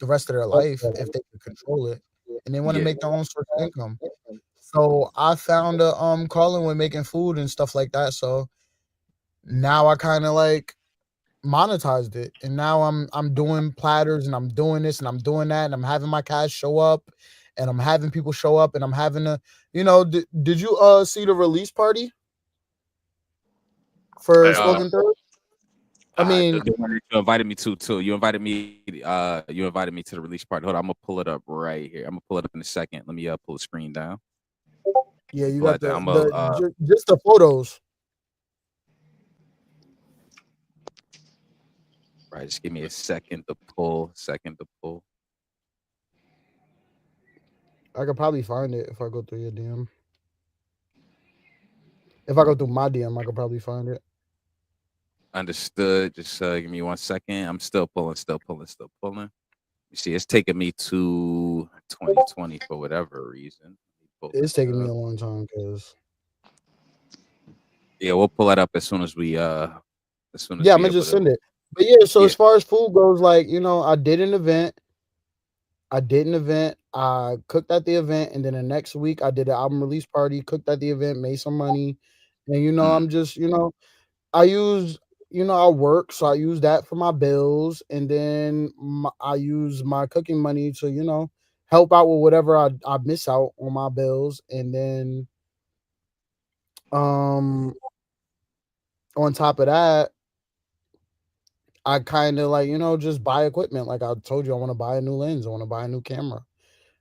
the rest of their life if they can control it, and they want to make their own source of income. So I found a calling with making food and stuff like that. So now I kind of like monetized it, and now I'm doing platters and I'm doing this and I'm doing that, and I'm having my cash show up. and I'm having people show up, and I'm having a, did you see the release party for Spoken Third? I mean, the one that you invited me to too. You invited me to the release party. Hold on, I'm gonna pull it up right here. I'm gonna pull it up in a second. Let me pull the screen down. Yeah, you But got just the photos. Right, just give me a second to pull. I could probably find it if I go through your DM. If I go through my DM, I could probably find it. Understood. Just give me 1 second. I'm still pulling. You see, it's taking me to 2020 for whatever reason. It's taking me a long time because. Yeah, we'll pull that up as soon as we Yeah, I'm gonna just send it. But yeah, so as far as food goes, like, I did an event. I cooked at the event, and then the next week I did an album release party, cooked at the event, made some money. And I'm just, I use, I work, so I use that for my bills, and then I use my cooking money to, help out with whatever I miss out on my bills. And then on top of that, I kind of like, just buy equipment. Like I told you, I want to buy a new lens. I want to buy a new camera.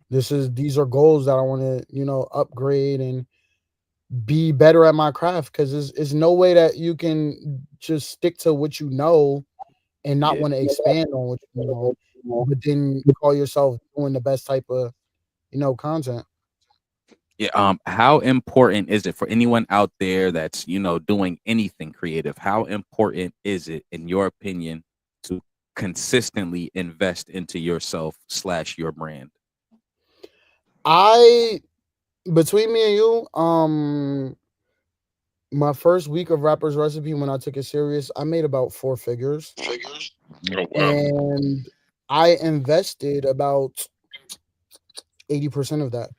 These are goals that I want to, upgrade and be better at my craft, because it's no way that you can just stick to what you know and not want to expand on what you know, but then call yourself doing the best type of, content. Yeah. How important is it for anyone out there that's, doing anything creative? How important is it, in your opinion, to consistently invest into yourself / your brand? Between me and you, my first week of Rapper's Recipe, when I took it serious, I made about 4 figures. Oh, wow. And I invested about 80% of that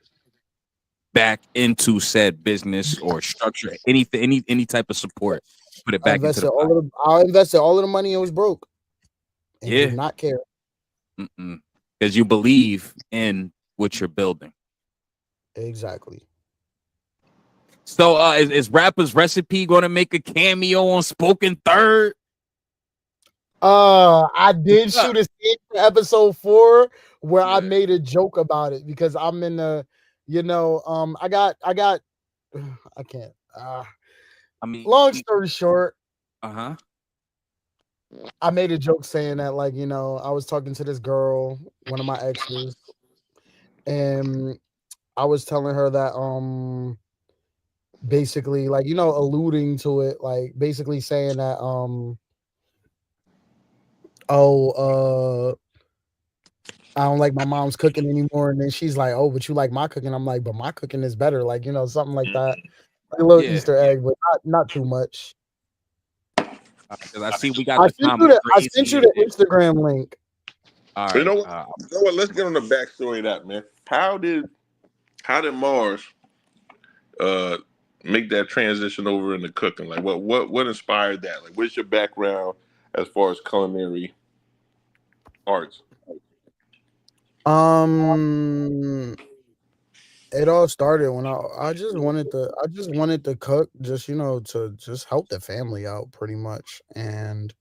back into said business or structure, anything, any type of support. Put it back into the pot. I invested all of the money and was broke. And did not care. Because you believe in what you're building. Exactly. So is Rapper's Recipe going to make a cameo on Spoken Third? I did shoot a scene for episode 4 where I made a joke about it, because I'm in the, I can't. Long story short, I made a joke saying that, like, I was talking to this girl, one of my exes, and I was telling her that basically, like, alluding to it, like basically saying that I don't like my mom's cooking anymore. And then she's like, oh, but you like my cooking. I'm like, but my cooking is better. Like, something like that. Like a little Easter egg, but not too much. Because I see we got I sent you the Instagram link. All right. You know what? Let's get on the backstory of that, man. How did Mars make that transition over into cooking? Like, what inspired that? Like, what's your background as far as culinary arts? It all started when I just wanted to cook, just to just help the family out, pretty much. And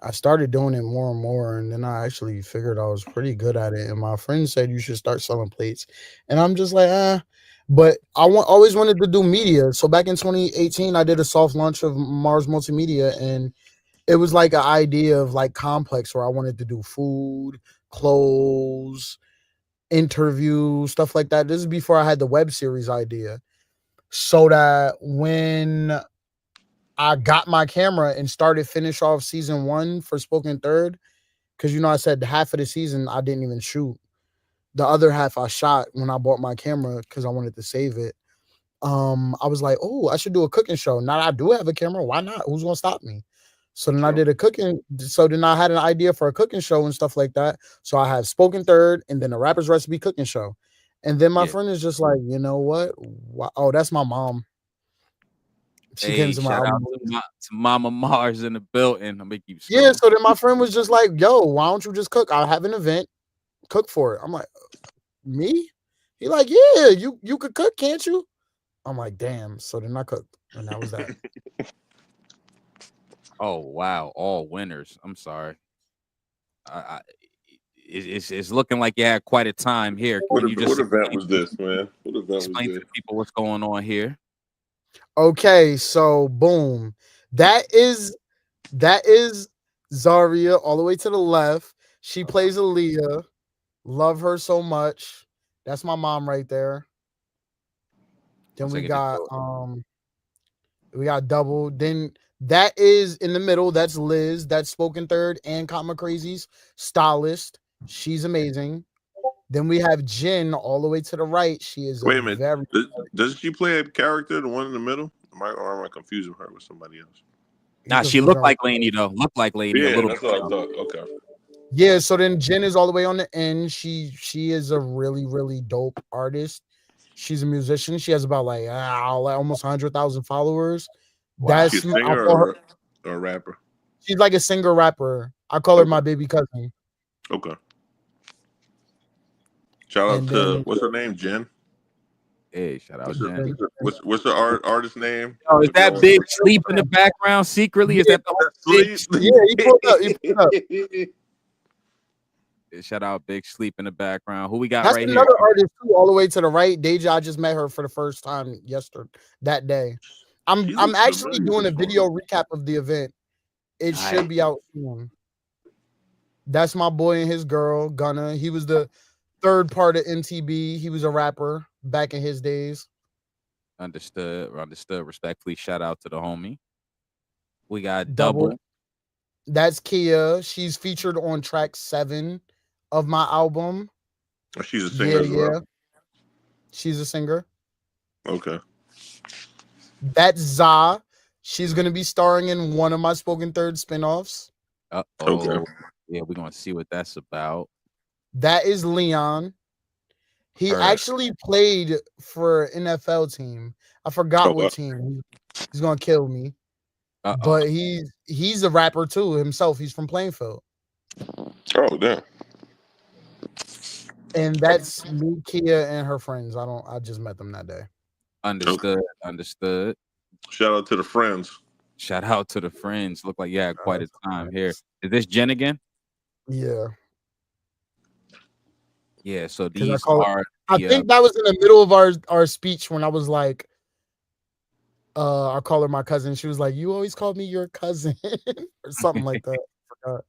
I started doing it more and more, and then I actually figured I was pretty good at it. And my friend said you should start selling plates, and I'm just like, but I always wanted to do media. So back in 2018, I did a soft launch of Mars Multimedia, and it was like an idea of like complex, where I wanted to do food, clothes, interview, stuff like that. This is before I had the web series idea. So that when I got my camera and started finish off season 1 for Spoken Third, because I said half of the season I didn't even shoot. The other half I shot when I bought my camera because I wanted to save it. I was like, oh, I should do a cooking show. Now I do have a camera. Why not? Who's gonna stop me? So then I did a cooking. So then I had an idea for a cooking show and stuff like that. So I have Spoken Third and then a Rapper's Recipe cooking show. And then my friend is just like, you know what? Oh, that's my mom. She came to my shout out album. to Mama Mars in the building. I'll make you Yeah, so then my friend was just like, yo, why don't you just cook? I'll have an event, cook for it. I'm like, me? He like, yeah, you could cook, can't you? I'm like, damn. So then I cooked, and that was that. Oh wow, all winners. I'm sorry. I it's looking like you had quite a time here. Can you just What event was this, man? What event was explain to this? the people what's going on here? Okay, so boom. That is Zaria all the way to the left. She plays Aaliyah. Love her so much. That's my mom right there. Then One second, just go. we got double. Then that is in the middle. That's Liz. That's spoken third and Comma Crazy's stylist. She's amazing. Then we have Jen all the way to the right. She is a Wait a minute. very Does she play a character, the one in the middle? Or am I confusing her with somebody else? Nah, she looked like Lainey though. Looked like Lainey a Yeah, little that's bit. what I thought. Okay. Yeah, so then Jen is all the way on the end. She is a really, really dope artist. She's a musician. She has about like almost 100,000 followers. Wow. She a I singer call her. or a rapper? She's like a singer rapper. I call her my baby cousin. Okay. Shout out And to then what's her name, Jen. Hey, shout out Jen. What's the artist name? Oh, is that Big Sleep in the background secretly? Is that the whole Big Sleep? Yeah, he pulled up. He pulled up. Shout out Big Sleep in the background. Who we got That's right another here? artist too, all the way to the right. Deja, I just met her for the first time that day. I'm actually doing a video recap of the event. It should be out soon. That's my boy and his girl, Gunna. He was the third part of NTB. He was a rapper back in his days. Understood. Respectfully, shout out to the homie. We got Double. double. That's Kia. She's featured on track 7 of my album. She's a singer as well. She's a singer. Okay. That's Za. She's gonna be starring in one of my spoken third spinoffs. Okay. Yeah, we're gonna see what that's about. That is Leon. He actually played for NFL team. I forgot what team. He's gonna kill me. But he's a rapper too himself. He's from Plainfield. Oh damn. And that's me, Kia, and her friends. I just met them that day. Understood. Shout out to the friends. Shout out to the friends. Look like you had quite a time here. Is this Jen again? Yeah. Yeah, so Because these I think that was in the middle of our speech when I was like, I call her my cousin. She was like, "You always called me your cousin," or something like that. I forgot.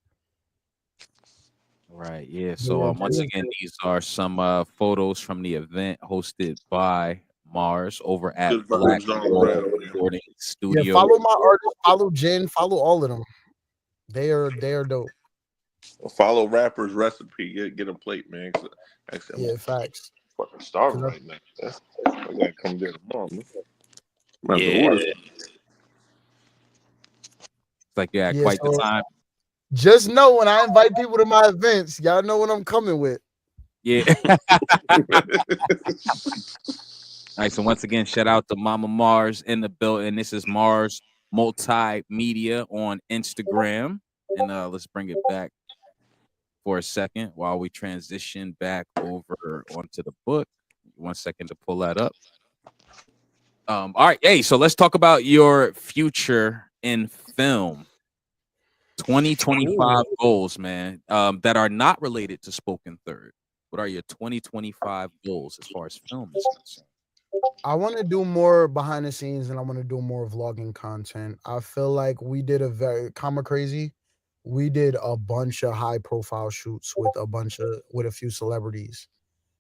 Right, yeah. So once again, these are some photos from the event hosted by Mars over at Black Recording Studio. Yeah, follow my artist, follow Jen, follow all of them. They are dope. Follow Rapper's Recipe. Get a plate, man. Yeah, facts. Fucking starving right now. I gotta come there tomorrow, man. It's like you had quite the time. Just know when I invite people to my events, y'all know what I'm coming with. Yeah. All right. So once again, shout out to Mama Mars in the building. This is Mars Multimedia on Instagram. And let's bring it back for a second while we transition back over onto the book. 1 second to pull that up. All right. Hey, so let's talk about your future in film. 2025 goals, man, that are not related to spoken third. What are your 2025 goals as far as film is concerned? I want to do more behind the scenes and I want to do more vlogging content. I feel like we did we did a bunch of high profile shoots with a few celebrities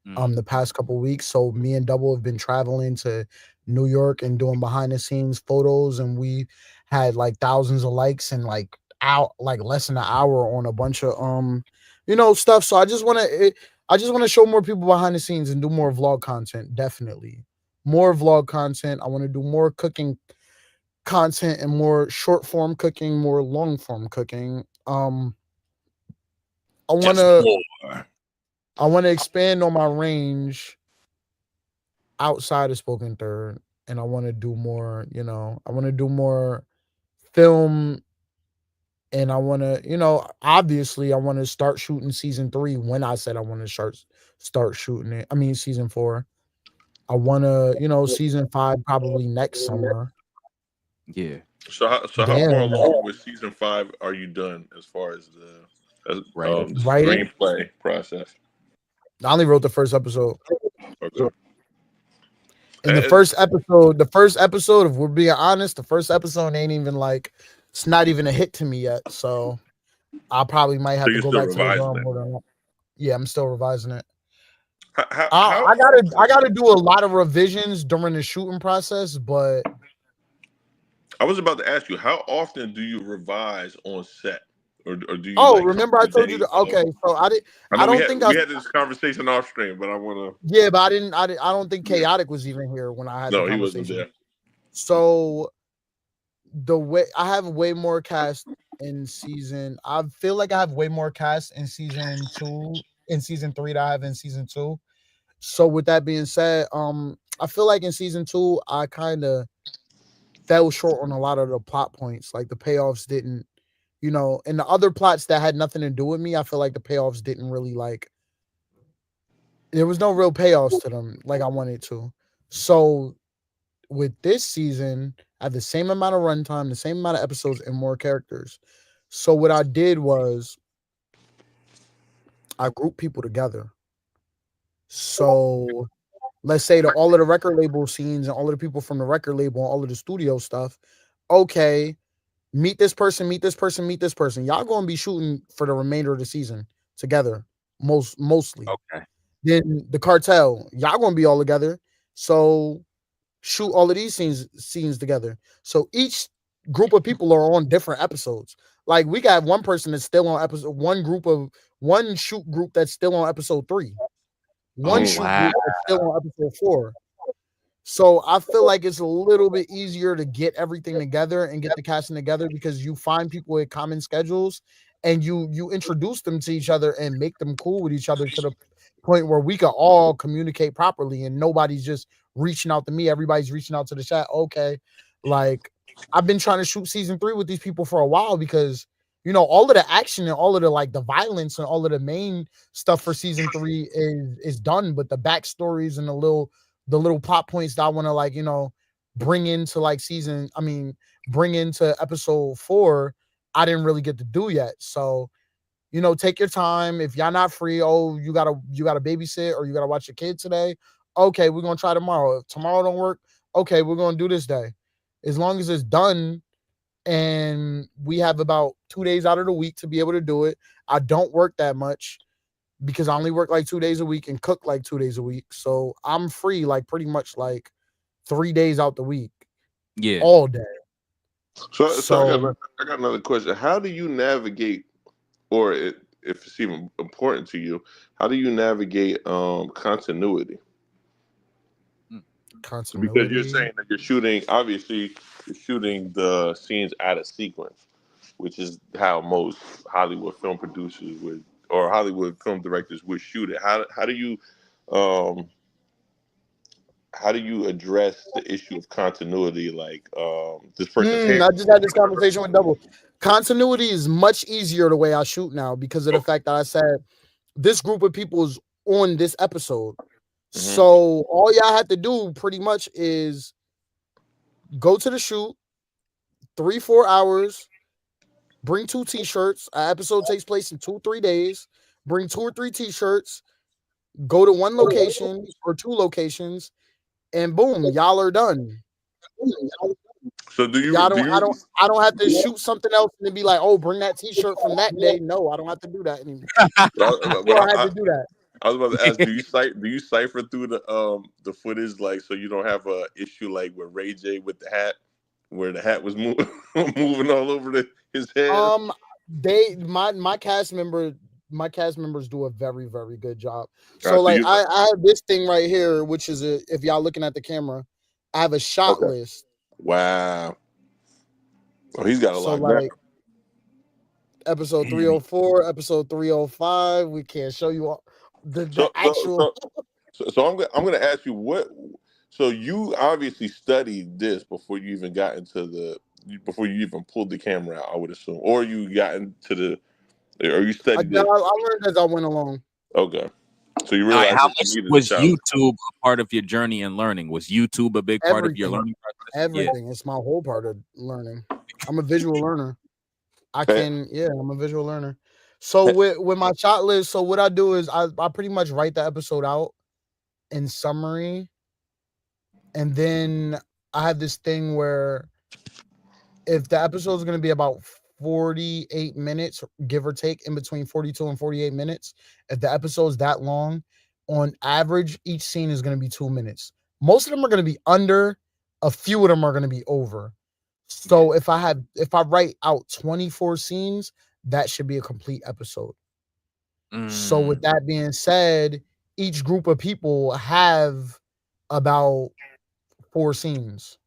the past couple weeks. So me and Double have been traveling to New York and doing behind the scenes photos, and we had like thousands of likes and like less than an hour on a bunch of stuff. So I just want to show more people behind the scenes and do more vlog content. Definitely more vlog content. I want to do more cooking content and more short form cooking, more long form cooking. I want to expand on my range outside of spoken third, and I want to do more, I want to do more film And I want to, obviously, I want to start shooting season 3 when I said I want to start shooting it. I mean, season 4. I want to, season 5 probably next summer. Yeah. So how far along with season 5 are you done as far as the Writing? screenplay process? I only wrote the first episode. Okay. And the first episode, if we're being honest, the first episode ain't even like, it's not even a hit to me yet. So I probably might have to go back to the drawing board. Yeah, I'm still revising it. I gotta do a lot of revisions during the shooting process, but I was about to ask you, how often do you revise on set, or do you? Oh, remember I told you to, okay. So I don't think we had this conversation off stream, but I want to. Yeah, but I don't think Chaotic was even here when I had the conversation. No, he wasn't there. So the way I have way more cast in season, I feel like I have way more cast in season 3 that I have in season 2. So with that being said, I feel like in season 2 I kind of fell short on a lot of the plot points. Like the payoffs didn't, and the other plots that had nothing to do with me, I feel like the payoffs didn't really there was no real payoffs to them like I wanted to. So with this season, I have the same amount of runtime, the same amount of episodes, and more characters. So what I did was I grouped people together. So let's say that all of the record label scenes and all of the people from the record label and all of the studio stuff, okay, meet this person, meet this person, meet this person. Y'all gonna be shooting for the remainder of the season together, mostly. Okay. Then the cartel, y'all gonna be all together. So shoot all of these scenes together. So each group of people are on different episodes. Like we got one person that's still on one shoot group that's still on episode 3. One shoot group that's still on episode 4. So I feel like it's a little bit easier to get everything together and get the casting together because you find people with common schedules and you introduce them to each other and make them cool with each other to the point where we can all communicate properly and nobody's just reaching out to me. Everybody's reaching out to the chat. Okay. Like I've been trying to shoot season 3 with these people for a while because all of the action and all of the the violence and all of the main stuff for season 3 is done, but the backstories and the little plot points that I want to bring into bring into episode 4, I didn't really get to do yet. So, take your time. If y'all not free, you gotta babysit or you gotta watch your kid today. Okay, we're gonna try tomorrow. If tomorrow don't work, okay, we're gonna do this day. As long as it's done and we have about 2 days out of the week to be able to do it. I don't work that much because I only work 2 days a week and cook 2 days a week. So I'm free pretty much 3 days out the week. Yeah. All day. So I got another question. How do you navigate, or if it's even important to you, how do you navigate continuity? Continuity. Because you're saying that you're shooting the scenes out of sequence, which is how most Hollywood film producers would, or Hollywood film directors would shoot it. How do you address the issue of continuity? This person. I just had this conversation with Double. Continuity is much easier the way I shoot now because of the fact that I said this group of people is on this episode. Mm-hmm. So all y'all have to do pretty much is go to the shoot, 3-4 hours, bring 2 t-shirts. An episode takes place in 2-3 days. Bring 2 or 3 t-shirts, go to one location or 2 locations, and boom, y'all are done. So do you? I don't have to shoot something else and be like, oh, bring that t-shirt from that day. No, I don't have to do that anymore. I don't have to do that. I was about to ask, do you cipher through the footage so you don't have a issue with Ray J with the hat, where the hat was moving all over his head? My cast members do a very, very good job. So I have this thing right here, which is if y'all looking at the camera, I have a shot list. Wow. Oh, he's got a lot. Episode 304, episode 305. We can't show you all the actual. So I'm going to ask you what. So you obviously studied this before you even got into before you even pulled the camera out, I would assume, or you got into the, or you I, studied I it. learned as I went along. Okay, so you All right, realize how that much you needed a was challenge. YouTube a part of your journey and learning? Was YouTube a big part of your Everything, learning process? Yeah. everything. It's my whole part of learning. I'm a visual learner. I'm a visual learner. So with my shot list, so what I do is I pretty much write the episode out in summary, and then I have this thing where if the episode is going to be about 48 minutes, give or take, in between 42 and 48 minutes, if the episode is that long, on average, each scene is going to be 2 minutes. Most of them are going to be under, a few of them are going to be over. So if I write out 24 scenes, that should be a complete episode. So with that being said, each group of people have about 4 scenes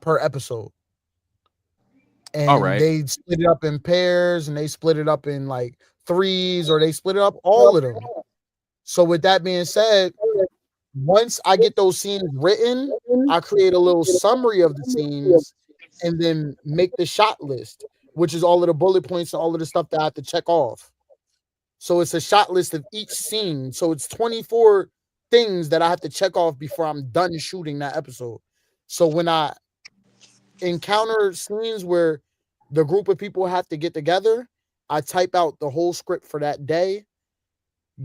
per episode. And they split it up in pairs, and they split it up in like threes, or they split it up all of them. So with that being said, once I get those scenes written, I create a little summary of the scenes and then make the shot list, which is all of the bullet points and all of the stuff that I have to check off. So it's a shot list of each scene. So it's 24 things that I have to check off before I'm done shooting that episode. So when I encounter scenes where the group of people have to get together, I type out the whole script for that day,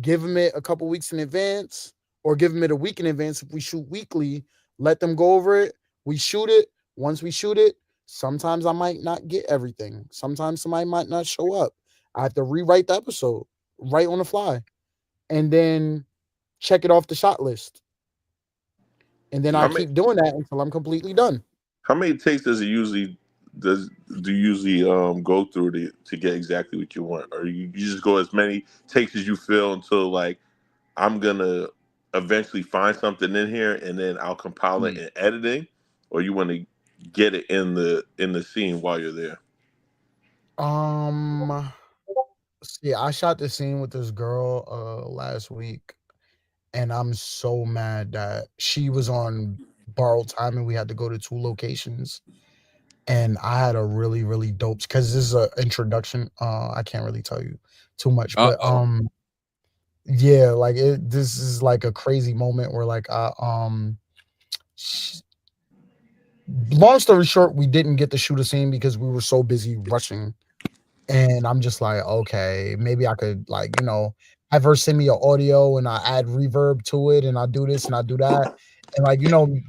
give them it a couple weeks in advance, or give them it a week in advance if we shoot weekly, let them go over it, we shoot it. Once we shoot it, sometimes I might not get everything. Sometimes somebody might not show up. I have to rewrite the episode right on the fly and then check it off the shot list. And then I keep doing that until I'm completely done. How many takes does it usually do you usually go through to get exactly what you want, or you just go as many takes as you feel until like I'm gonna eventually find something in here and then I'll compile it in editing, or you want to get it in the scene while you're there? See, I shot the scene with this girl last week, and I'm so mad that she was on borrowed time and we had to go to 2 locations. And I had a really, really dope, because this is an introduction. I can't really tell you too much, but yeah, like this is like a crazy moment where like long story short, we didn't get to shoot a scene because we were so busy rushing. And I'm just like, okay, maybe I could, like, have her send me an audio and I add reverb to it and I do this and I do that. And like,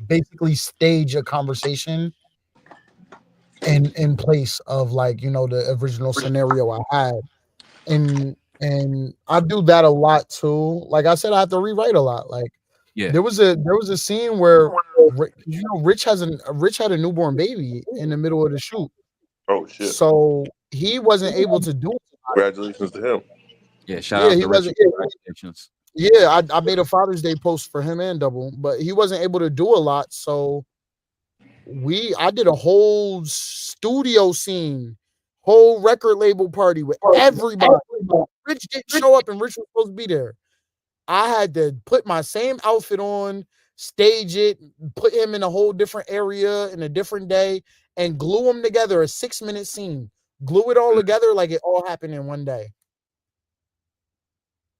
basically stage a conversation in place of like, the original scenario I had. And I do that a lot too. Like I said, I have to rewrite a lot. Like there was a scene where Rich had a newborn baby in the middle of the shoot. Oh shit. So he wasn't able to do it. Congratulations to him. Yeah, shout out to Rich. Congratulations. Yeah, I made a Father's Day post for him and Double, but he wasn't able to do a lot. So I did a whole studio scene, whole record label party with everybody. Rich didn't show up, and Rich was supposed to be there. I had to put my same outfit on, stage it, put him in a whole different area in a different day, and glue them together, a 6-minute scene. Glue it all together like it all happened in one day.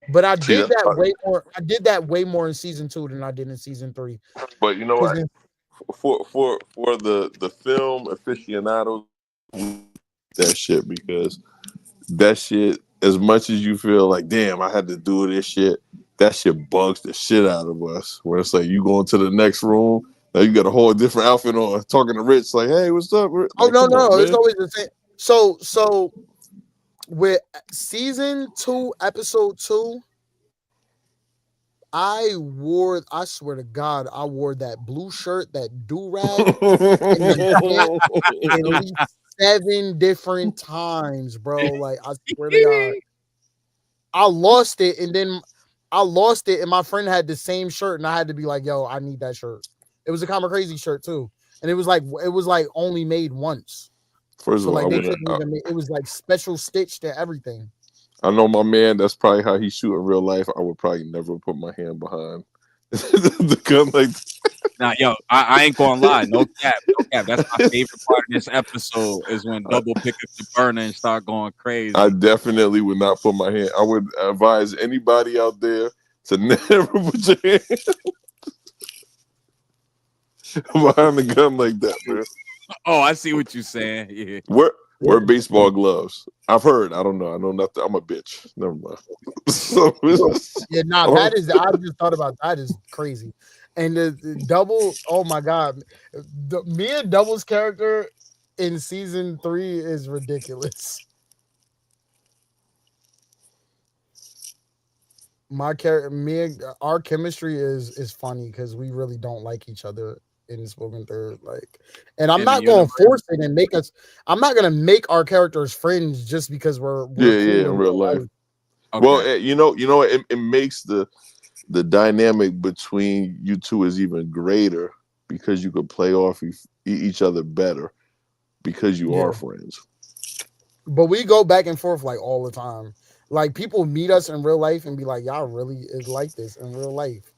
But I did that way more. I did that way more in season 2 than I did in season 3. But you know what? For the film aficionados, that shit, because that shit, as much as you feel like, damn, I had to do this shit, that shit bugs the shit out of us. Where it's like you go into the next room, now you got a whole different outfit on, talking to Rich, like, hey, what's up? Like, oh no, it's always the same. So with season 2, episode 2, I swear to God, I wore that blue shirt, that do-rag, at least 7 different times, bro. Like, I swear to God. I lost it, and my friend had the same shirt, and I had to be like, yo, I need that shirt. It was a Common Crazy shirt, too. And it was like only made once. First of all, it was like special stitched and everything. I know my man, that's probably how he shoot in real life. I would probably never put my hand behind the gun like that. Nah, yo, I ain't gonna lie. No cap, no cap. That's my favorite part of this episode is when Double pick up the burner and start going crazy. I definitely would not put my hand. I would advise anybody out there to never put your hand behind the gun like that, man. Oh, I see what you're saying. Yeah. Wear baseball gloves. I've heard. I don't know. I know nothing. I'm a bitch. Never mind. So, Yeah, that is. I just thought about that is crazy. And the Double, oh my god, me and Double's character in season 3 is ridiculous. My character, our chemistry is funny because we really don't like each other in Spoken Third. Like, and I'm not going to force it and make us. I'm not going to make our characters friends just because we're cool in real life. Okay. Well, you know, it makes the dynamic between you two is even greater because you could play off each other better because you are friends. But we go back and forth like all the time. Like people meet us in real life and be like, "Y'all really is like this in real life."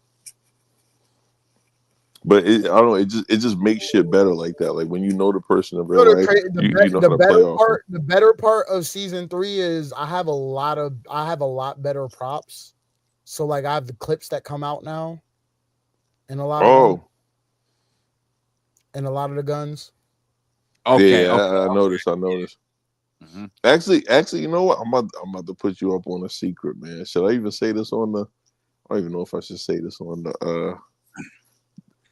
But I don't know. It just makes shit better like that. Like when you know the person in real life, you know how to play off. The better part of season 3 is I have a lot better props. So like I have the clips that come out now, and a lot of them, and a lot of the guns. Okay, I noticed. Mm-hmm. Actually, you know what? I'm about to put you up on a secret, man. Should I even say this on the? I don't even know if I should say this on the.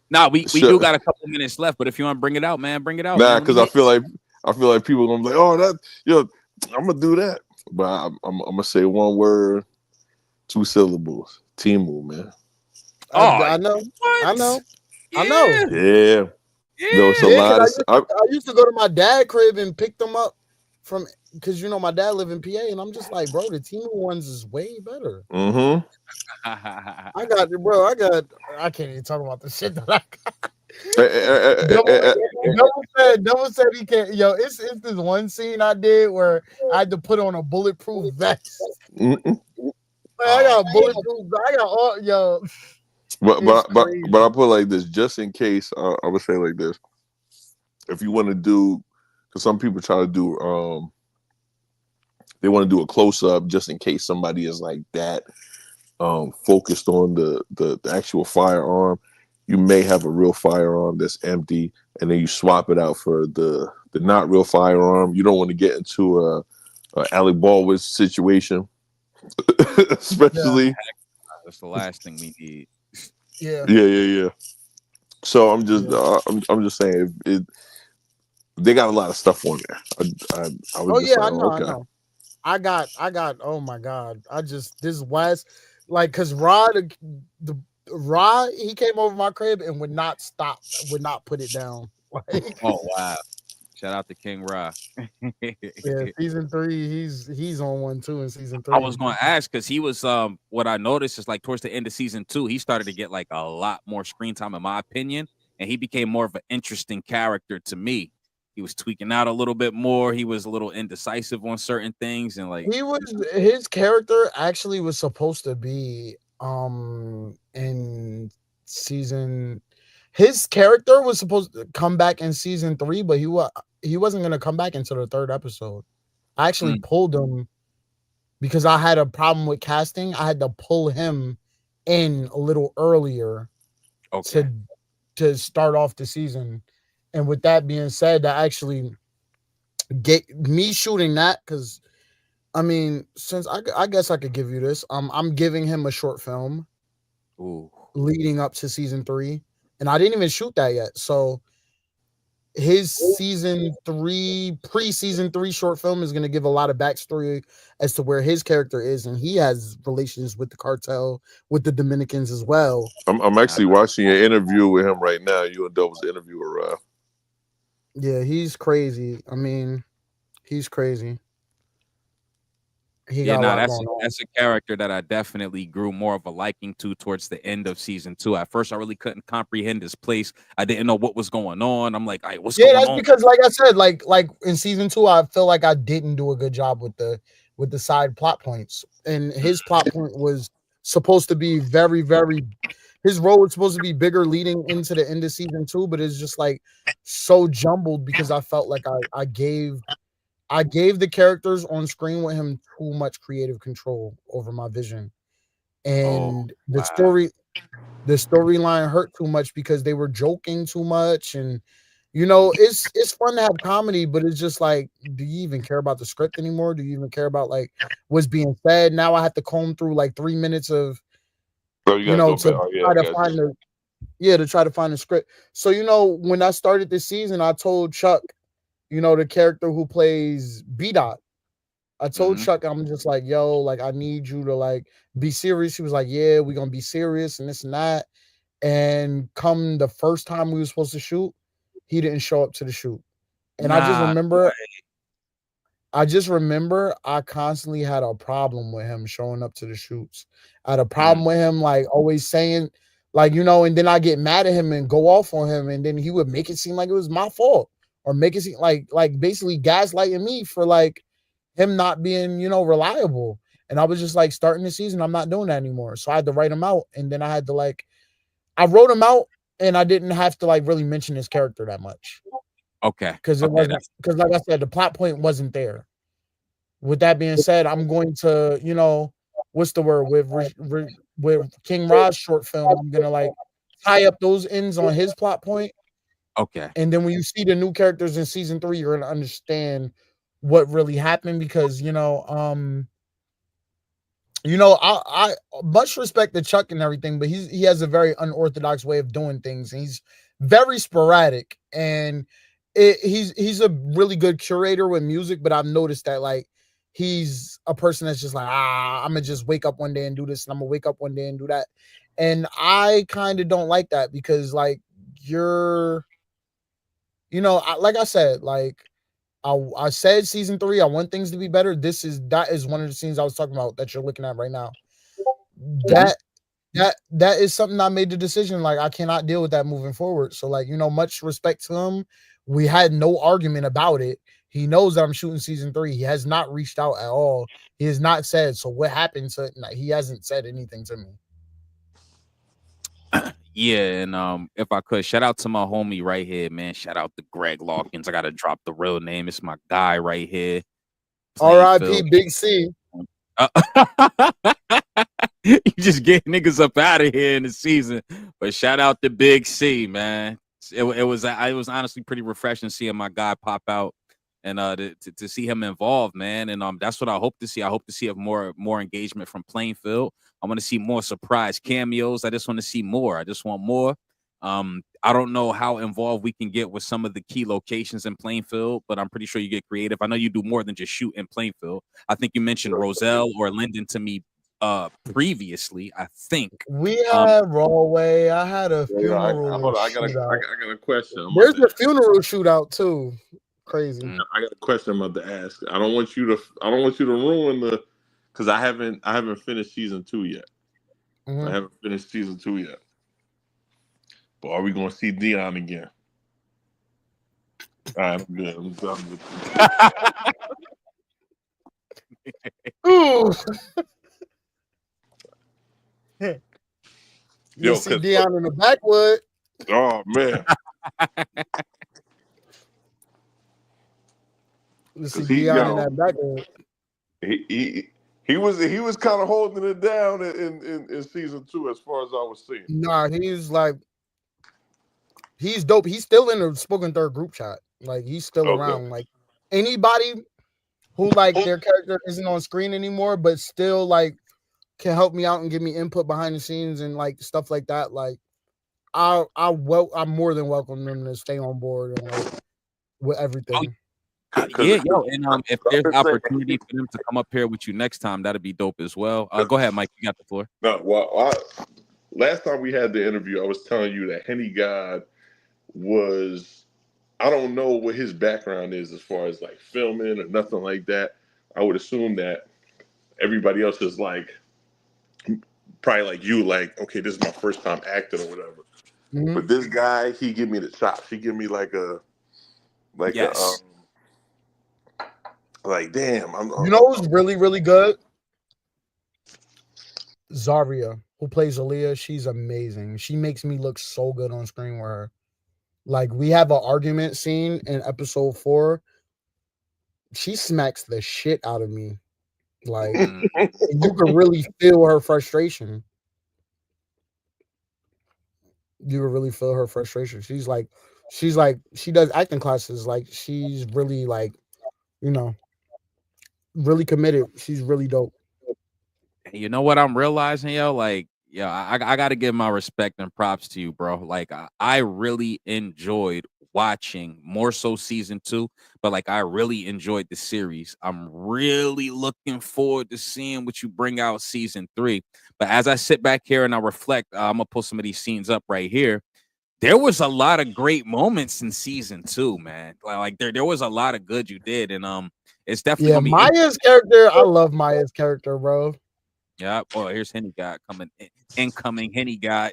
Nah, we do got a couple minutes left, but if you want to bring it out, man, bring it out. Nah, because I feel like people are gonna be like, oh, that I'm gonna do that, but I'm gonna say one word, 2 syllables, Timu, man. Oh, I know. Yeah. No, it's a lot. I used to go to my dad's crib and pick them up from because my dad live in PA, and I'm just like, bro, the Timu ones is way better. Mm-hmm. I can't even talk about the shit that I got. Double said he can't. Yo, it's this one scene I did where I had to put on a bulletproof vest. I got bulletproof. I got all yo. But I put like this just in case. I would say like this: if you want to do, because some people try to do, they want to do a close up just in case somebody is like that. Focused on the actual firearm, you may have a real firearm that's empty, and then you swap it out for the not real firearm. You don't want to get into a Alec Baldwin situation, especially. That's the last thing we need. Yeah. So I'm just saying they got a lot of stuff on there. I know. I got. Oh my god! This West. Like, cause Rod, he came over my crib and would not put it down. Like, oh wow! Shout out to King Rod. Yeah, season 3, he's on one too in season 3. I was going to ask because he was what I noticed is like towards the end of season 2, he started to get like a lot more screen time, in my opinion, and he became more of an interesting character to me. He was tweaking out a little bit more. He was a little indecisive on certain things, and like his character actually was supposed to be in season. His character was supposed to come back in season 3, but he wasn't going to come back until the 3rd episode. I actually pulled him because I had a problem with casting. I had to pull him in a little earlier to start off the season. And with that being said, that actually get me shooting that because, I mean, since I guess I could give you this, I'm giving him a short film leading up to season 3, and I didn't even shoot that yet. So his season 3, pre-season 3 short film is going to give a lot of backstory as to where his character is, and he has relations with the cartel, with the Dominicans as well. I'm actually watching an interview with him right now. You and Dove's interviewer. Yeah, he's crazy. I mean, he's crazy. That's a character that I definitely grew more of a liking to towards the end of season 2. At first, I really couldn't comprehend his place. I didn't know what was going on. I'm like, what's going on? Yeah, that's because, like I said, like in season 2, I feel like I didn't do a good job with the side plot points, and his plot point was supposed to be very, very his role was supposed to be bigger leading into the end of season 2, but it's just like so jumbled because I felt like I gave the characters on screen with him too much creative control over my vision. And the storyline hurt too much because they were joking too much. And it's fun to have comedy, but it's just like, do you even care about the script anymore? Do you even care about like what's being said? Now I have to comb through like 3 minutes of you gotta go back. to try to find the script. So when I started this season, I told Chuck, the character who plays B-Dot, I told Chuck, I'm just like, yo, like, I need you to like be serious. He was like, yeah, we're gonna be serious and this and that. And come the first time we were supposed to shoot, he didn't show up to the shoot. And I just remember I constantly had a problem with him showing up to the shoots. I had a problem with him like always saying, like, and then I get mad at him and go off on him, and then he would make it seem like it was my fault, or make it seem like basically gaslighting me for like him not being, reliable. And I was just like, starting the season, I'm not doing that anymore. So I had to write him out. And then I had to I wrote him out, and I didn't have to like really mention his character that much. Okay. Because like I said, the plot point wasn't there. With that being said, I'm going to, what's the word, with King Raj's short film, I'm gonna like tie up those ends on his plot point. Okay. And then when you see the new characters in season 3, you're gonna understand what really happened, because I much respect to Chuck and everything, but he has a very unorthodox way of doing things, and he's very sporadic, and he's a really good curator with music. But I've noticed that like he's a person that's just like, I'm gonna just wake up one day and do this, and I'm gonna wake up one day and do that, and I kind of don't like that, because like you're, like I said, like I said season 3, I want things to be better. That is one of the scenes I was talking about that you're looking at right now. That is something I made the decision. Like, I cannot deal with that moving forward. So like, much respect to him. We had no argument about it. He knows that I'm shooting season 3. He has not reached out at all. He has not said, so what happened to it? He hasn't said anything to me. Yeah, and if I could, shout out to my homie right here, man. Shout out to Greg Lawkins. I gotta drop the real name. It's my guy right here. R.I.P. Big C. You just get niggas up out of here in the season. But shout out to Big C, man. It was honestly pretty refreshing seeing my guy pop out, and to see him involved, man. And that's what I hope to see. I hope to see more engagement from Plainfield. I want to see more surprise cameos. I just want to see more. I just want more. I don't know how involved we can get with some of the key locations in Plainfield, but I'm pretty sure you get creative. I know you do more than just shoot in Plainfield. I think you mentioned Roselle or Linden to me previously. I think we had Rawway. I had a funeral. I got a question. There's a funeral shootout too. Crazy. I got a question I'm about to ask. I don't want you to ruin because I haven't finished season 2 yet. Mm-hmm. I haven't finished season 2 yet. But are we gonna see Dion again? All right, I'm good. I'm good. Ooh. You see Dion in the backwood. Oh man. You see Dion in that backwood. He was kind of holding it down in season 2 as far as I was seeing. Nah, he's dope. He's still in the Spoken Third group chat. Like, he's still around. Like, anybody who like their character isn't on screen anymore, but still like can help me out and give me input behind the scenes and like stuff like that. Like, I'm more than welcome them to stay on board and like with everything. Yeah, yo, and if there's opportunity for them to come up here with you next time, that'd be dope as well. Go ahead, Mike. You got the floor. No, last time we had the interview, I was telling you that Henny God was, I don't know what his background is as far as like filming or nothing like that. I would assume that everybody else is like, probably like you, like, okay, this is my first time acting or whatever. Mm-hmm. But this guy, he give me the chops. He give me like like, damn. You know who's really, really good? Zaria, who plays Aaliyah, she's amazing. She makes me look so good on screen with her. Like, we have an argument scene in episode 4. She smacks the shit out of me. Like, Mm. and you can really feel her frustration. You can really feel her frustration. She's like, she does acting classes. Like, she's really like, you know, really committed. She's really dope. You know what I'm realizing, yo? Like, yo, I got to give my respect and props to you, bro. Like, I really enjoyed watching more so season 2, but like, I really enjoyed the series. I'm really looking forward to seeing what you bring out season 3. But as I sit back here and I reflect, I'm gonna pull some of these scenes up right here. There was a lot of great moments in season 2, man. Like there was a lot of good you did, and it's definitely gonna be Maya's character. I love Maya's character, bro. Yeah. Oh, here's Henny guy coming in, incoming Henny guy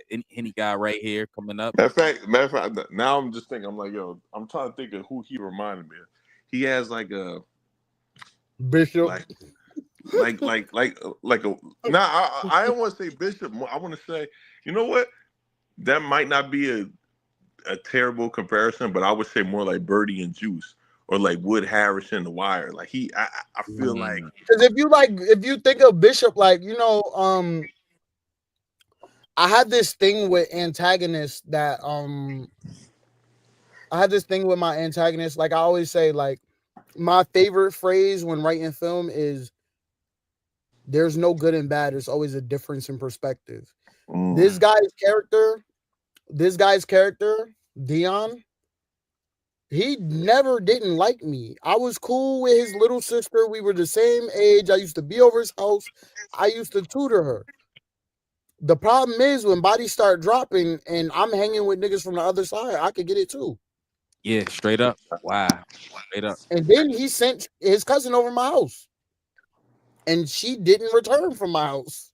right here coming up. Matter of fact, now I'm just thinking. I'm like, yo, I'm trying to think of who he reminded me of. He has like a Bishop, like a. Nah, I don't want to say Bishop. I want to say, you know what? That might not be a terrible comparison, but I would say more like Birdie and Juice, or like Wood Harris in The Wire. Like I feel like, because if you think of Bishop, like, you know, I had this thing with antagonists that I had this thing with my antagonist. Like, I always say, like, my favorite phrase when writing film is, there's no good and bad. There's always a difference in perspective. This guy's character, Dion, he never didn't like me. I was cool with his little sister. We were the same age. I used to be over his house. I used to tutor her. The problem is when bodies start dropping and I'm hanging with niggas from the other side, I could get it too. Yeah, straight up. Wow. Straight up. And then he sent his cousin over my house. And she didn't return from my house.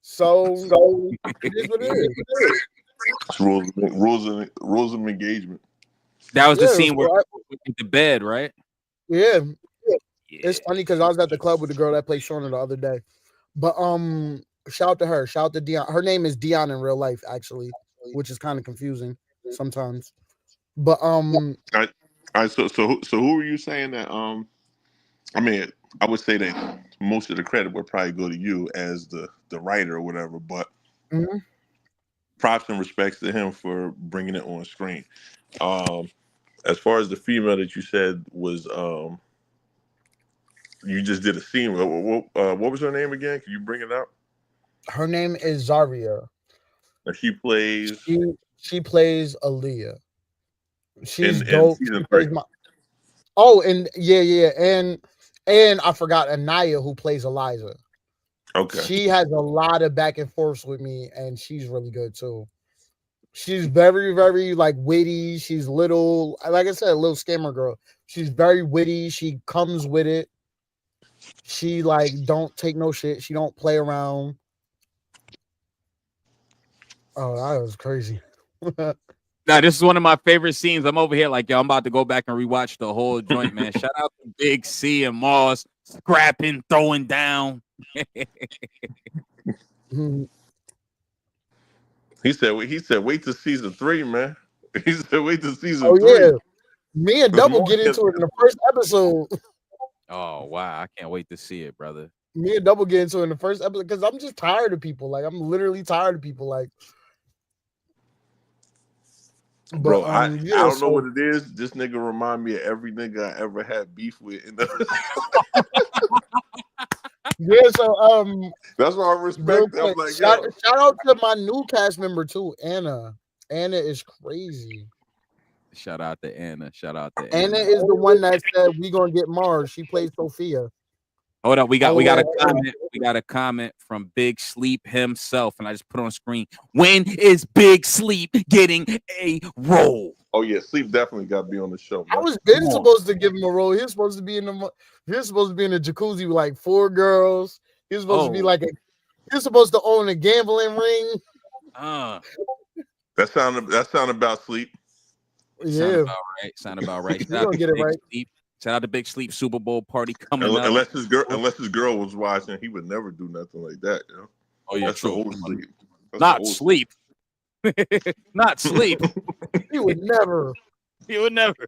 So it is what it is. It's rules of engagement. That was the scene where in the bed, right? Yeah. It's funny because I was at the club with the girl that played Shauna the other day. But shout out to her. Shout out to Dion. Her name is Dion in real life, actually, which is kind of confusing sometimes. But All right, so who were you saying that I mean, I would say that most of the credit would probably go to you as the writer or whatever, but props and respects to him for bringing it on screen. As far as the female that you said was, you just did a scene. What was her name again? Can you bring it up? Her name is Zaria. And she plays. She plays Aaliyah. She's in dope. season She plays 3. and yeah, and I forgot Anaya, who plays Eliza. Okay. She has a lot of back and forths with me, and she's really good too. She's very, very like witty. She's little, like I said, a little scammer girl. She's very witty. She comes with it. She like don't take no shit. She don't play around. Oh, that was crazy. Now, this is one of my favorite scenes. I'm over here like, yo, I'm about to go back and rewatch the whole joint, man. Shout out to Big C and Marz, scrapping, throwing down. He said, wait till season 3, man. He said, wait till season 3. Oh, yeah. Me and Double get into it in the first episode. Oh, wow. I can't wait to see it, brother. Me and Double get into it in the first episode because I'm just tired of people. Like, I'm literally tired of people. Like, but, bro, I don't know what it is. This nigga remind me of every nigga I ever had beef with. Yeah, so that's why I respect. I'm like, shout out to my new cast member too, Anna. Anna is crazy. Shout out to Anna. Shout out to Anna is the one that said we gonna get Marz. She plays Sophia. Hold up, we got a comment. We got a comment from Big Sleep himself, and I just put on screen. When is Big Sleep getting a role? Oh yeah, Sleep definitely got to be on the show. I was been supposed to give him a role. He was supposed to be in the. He was supposed to be in a jacuzzi with like 4 girls. He was supposed to be like he was supposed to own a gambling ring. That sound about Sleep. Yeah, sound about right. You don't get it right. Sleep. Shout out to Big Sleep Super Bowl party coming up. Unless his girl was watching, he would never do nothing like that. You know? Oh yeah, That's the true. old sleep. That's the Not old sleep. Not sleep. You would never. You would never.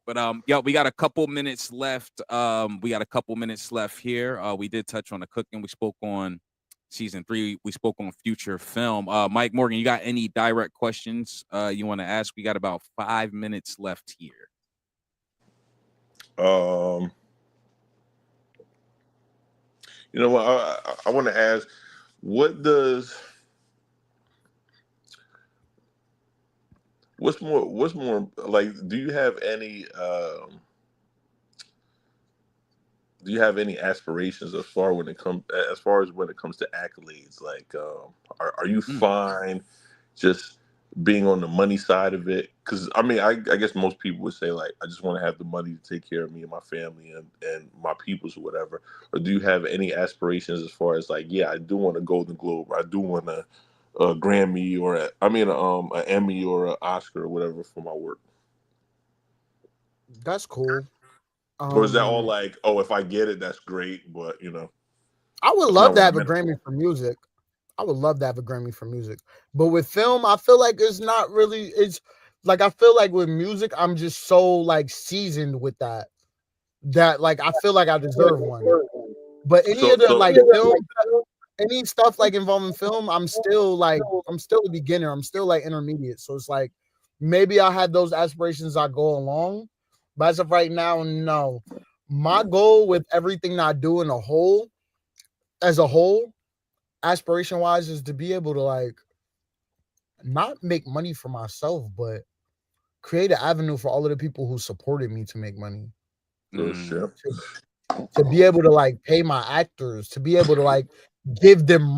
But yeah, we got a couple minutes left. We got a couple minutes left here. We did touch on the cooking. We spoke on season 3. We spoke on future film. Mike Morgan, you got any direct questions you want to ask? We got about 5 minutes left here. You know what? I want to ask, what's more like? Do you have any aspirations as far as when it comes to accolades? Like, are you fine just being on the money side of it? Because I mean, I guess most people would say like, I just want to have the money to take care of me and my family and my peoples or whatever. Or do you have any aspirations as far as like, yeah, I do want a Golden Globe, or I do want a Grammy, or an Emmy or an Oscar or whatever for my work? That's cool. Or is that all like, oh, if I get it, that's great, but I would that's love not to what I have a meant Grammy for. for music. I would love to have a Grammy for music. But with film, I feel like it's not really, it's like, I feel like with music, I'm just so like seasoned with that like I feel like I deserve one. But any So of the so like film, any stuff like involving film, I'm still a beginner. I'm still like intermediate. So it's like maybe I have those aspirations I go along. But as of right now, no. My goal with everything that I do as a whole, aspiration wise, is to be able to like not make money for myself, but create an avenue for all of the people who supported me to make money. To be able to like pay my actors, to be able to like give them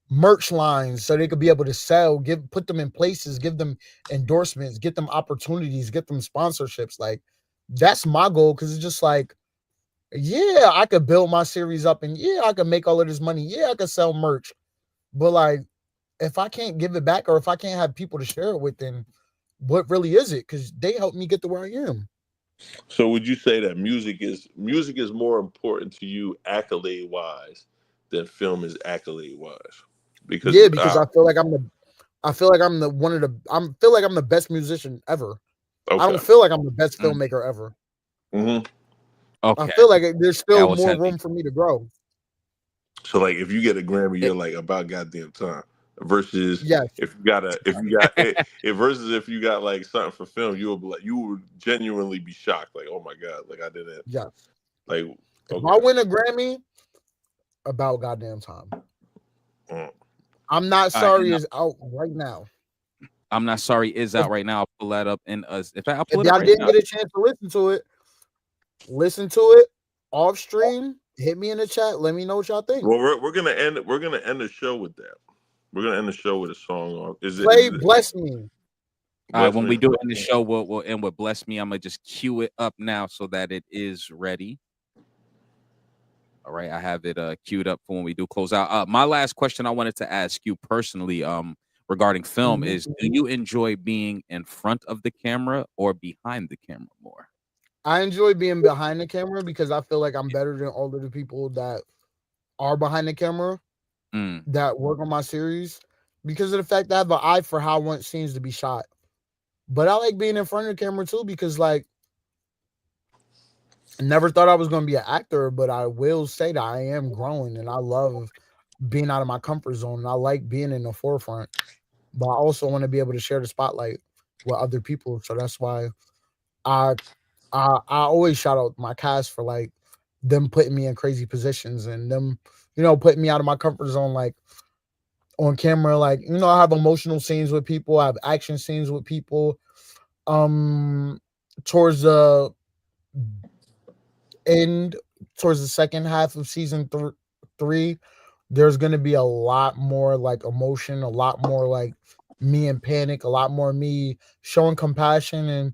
merch lines so they could be able to sell, put them in places, give them endorsements, get them opportunities, get them sponsorships. Like that's my goal, because it's just like, yeah, I could build my series up and yeah, I could make all of this money. Yeah, I could sell merch. But like if I can't give it back, or if I can't have people to share it with, then what really is it? Because they helped me get to where I am. So would you say that music is more important to you accolade wise than film is accolade wise? Because Yeah, because I feel like I'm the best musician ever. I don't okay. feel like I'm the best filmmaker ever. Mm-hmm. Okay. I feel like there's still was more heavy. room for me to grow. So like if you get a Grammy, you're like about goddamn time. Versus Yes. if you got versus if you got like something for film, you would genuinely be shocked. Like, oh my God, like I didn't Yes. like If okay. I win a Grammy, about goddamn time. I'm Not Sorry is out right now. I'm Not Sorry is out right now. I'll pull that up in us. In fact, I'll pull If it up y'all right didn't now. get a chance to listen to it off stream, hit me in the chat. Let me know what y'all think. Well, we're gonna end the show with that. We're gonna end the show with a song. Play Bless Me. All right, when we do it in the show, we'll end with Bless Me. I'm gonna just cue it up now so that it is ready. All right, I have it queued up for when we do close out. My last question I wanted to ask you personally, regarding film is: do you enjoy being in front of the camera or behind the camera more? I enjoy being behind the camera because I feel like I'm better than all of the people that are behind the camera that work on my series, because of the fact that I have an eye for how I want scenes to be shot. But I like being in front of the camera too, because like I never thought I was going to be an actor, but I will say that I am growing and I love being out of my comfort zone. And I like being in the forefront, but I also want to be able to share the spotlight with other people. So that's why I always shout out my cast for like them putting me in crazy positions and them, putting me out of my comfort zone, like on camera. Like, I have emotional scenes with people. I have action scenes with people. Towards the towards the second half of season 3, there's going to be a lot more like emotion, a lot more like me in panic, a lot more me showing compassion, and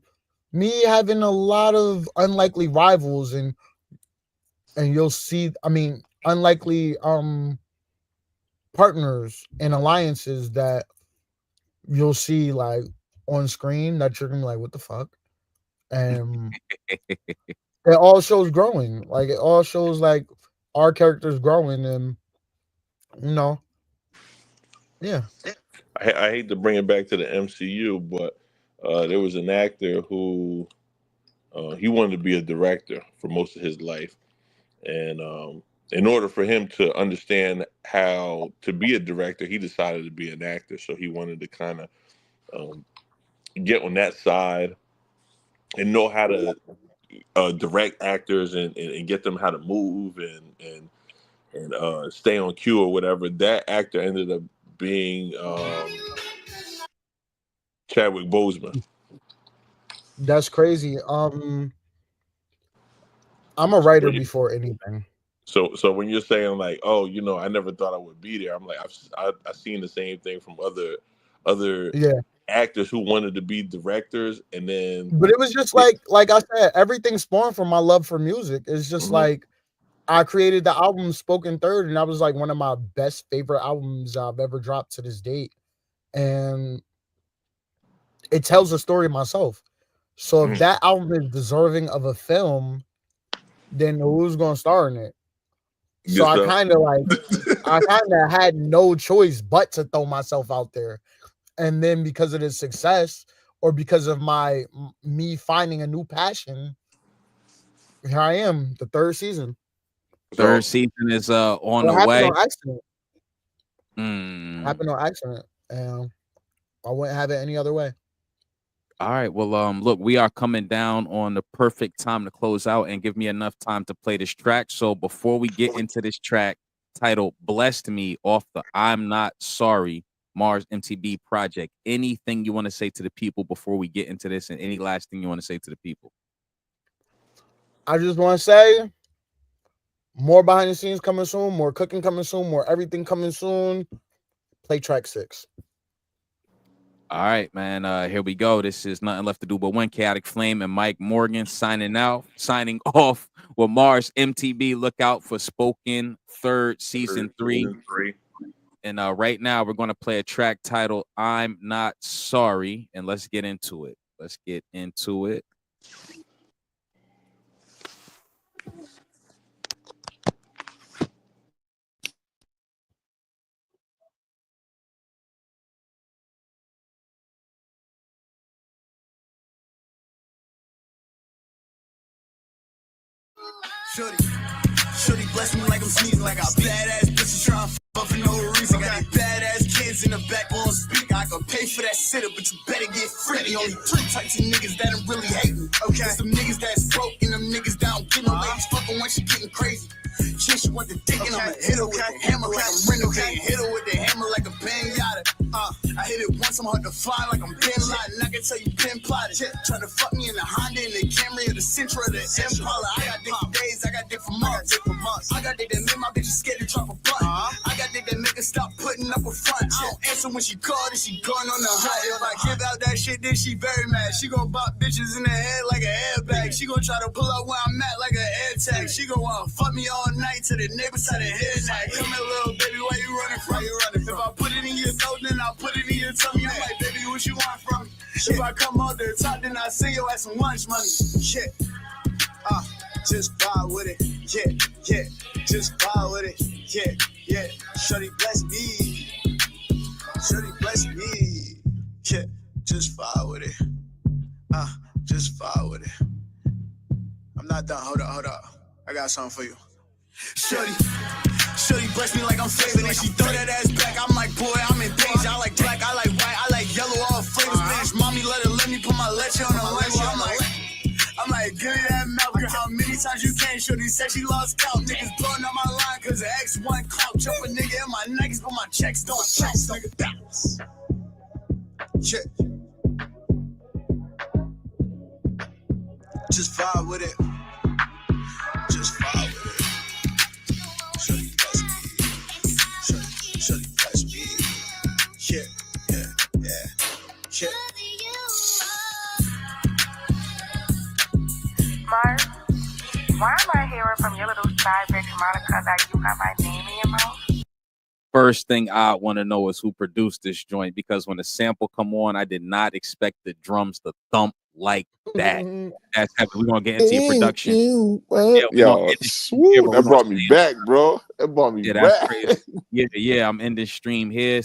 me having a lot of unlikely rivals, and you'll see, unlikely partners and alliances that you'll see like on screen that you're gonna be like, what the fuck? And it all shows growing. Like it all shows like our characters growing, and No. Yeah. I hate to bring it back to the MCU, but there was an actor who he wanted to be a director for most of his life, and in order for him to understand how to be a director, he decided to be an actor. So he wanted to kind of get on that side and know how to direct actors and get them how to move and stay on cue or whatever. That actor ended up being Chadwick Boseman. That's crazy. I'm a writer before anything. So when you're saying like, oh, I never thought I would be there, I'm like, I've seen the same thing from other Yeah. actors who wanted to be directors, and then But it was just like I said, everything spawned from my love for music. It's just like I created the album Spoken Third, and that was like one of my best favorite albums I've ever dropped to this date. And it tells a story myself. So if that album is deserving of a film, then who's gonna star in it? So I kind of had no choice but to throw myself out there. And then because of the success or because of me finding a new passion, here I am, the third season. Third season is on the way. On accident. Happened on accident. And I wouldn't have it any other way. All right. Well, look, we are coming down on the perfect time to close out and give me enough time to play this track. So before we get into this track titled Blessed Me off the I'm Not Sorry Marz MTB project, anything you want to say to the people before we get into this, and any last thing you want to say to the people? I just want to say more behind the scenes coming soon, more cooking coming soon, more everything coming soon. Play track 6. All right, man. Here we go. This is Nothing Left to Do But Win. Chaotic Flame and Mike Morgan signing off with Marz MTB. Look out for Spoken Third Season 3. And right now we're going to play a track titled I'm Not Sorry. And let's get into it. Shorty bless me like I'm sneezing, like a badass bitch trying to fuck for no reason. Got these badass kids in the back on speaker. I could pay for that sitter, but you better get free. Only 3 types of niggas that I'm really hating. Okay, some niggas that's broke and them niggas that don't get no ladies. Fucking when she getting crazy. She want the dick and I'ma hit her with the hammer like I'm renovating. Hit her with the hammer like a pinata. I hit it once, I'm hard to find like I'm Bin Laden. I can tell you been plotted. Trying to fuck me in the Honda, in the Camry, or the Sentra, or the Impala. I got dick for days, I got dick for months. I got dick that make my bitches scared to drop a butt. I got dick that make her stop putting up a front. I don't answer when she called and she going on the hunt. If I give out that shit, then she very mad. She gon' bop bitches in the head like an airbag. She gon' try to pull up where I'm at like an air tag. She gon' wanna fuck me all night to the neighbors side of his neck. Come here, little baby, where you running from? If I put it in your throat, then I'll put it in your tummy. I'm like, baby, what you want from me? If I come out the top, then I send your ass some lunch money. Shit. Just vibe with it. Yeah. Just vibe with it. Yeah. Shorty bless me. Yeah. Just vibe with it. Just vibe with it. I'm not done. Hold up. I got something for you. Shorty bless me like I'm favored, and she throw that ass back. I'm like, boy, I'm in danger. I like black, I like white, I like yellow, all flavors. Spanish mommy, let me put my leche on the lunch. I'm like, give me that milk. How many times you can't? Shorty said she lost count. Niggas blowing up my line cause the X1 clout. Jump a nigga in my Nikes, but my checks don't bounce. Nigga, bounce. Check. Just vibe with it. Just vibe with it. Shorty bless me. Shorty bless me. Yeah. Marz, why am I hearing from your little side bitch Monica that you got my name in your mouth? First thing I want to know is who produced this joint, because when the sample come on, I did not expect the drums to thump like that. That's heavy. We're gonna get into your production. Yo, swoop, that brought me back, bro. That brought me Yeah, that's back. crazy. Yeah, I'm ending stream here.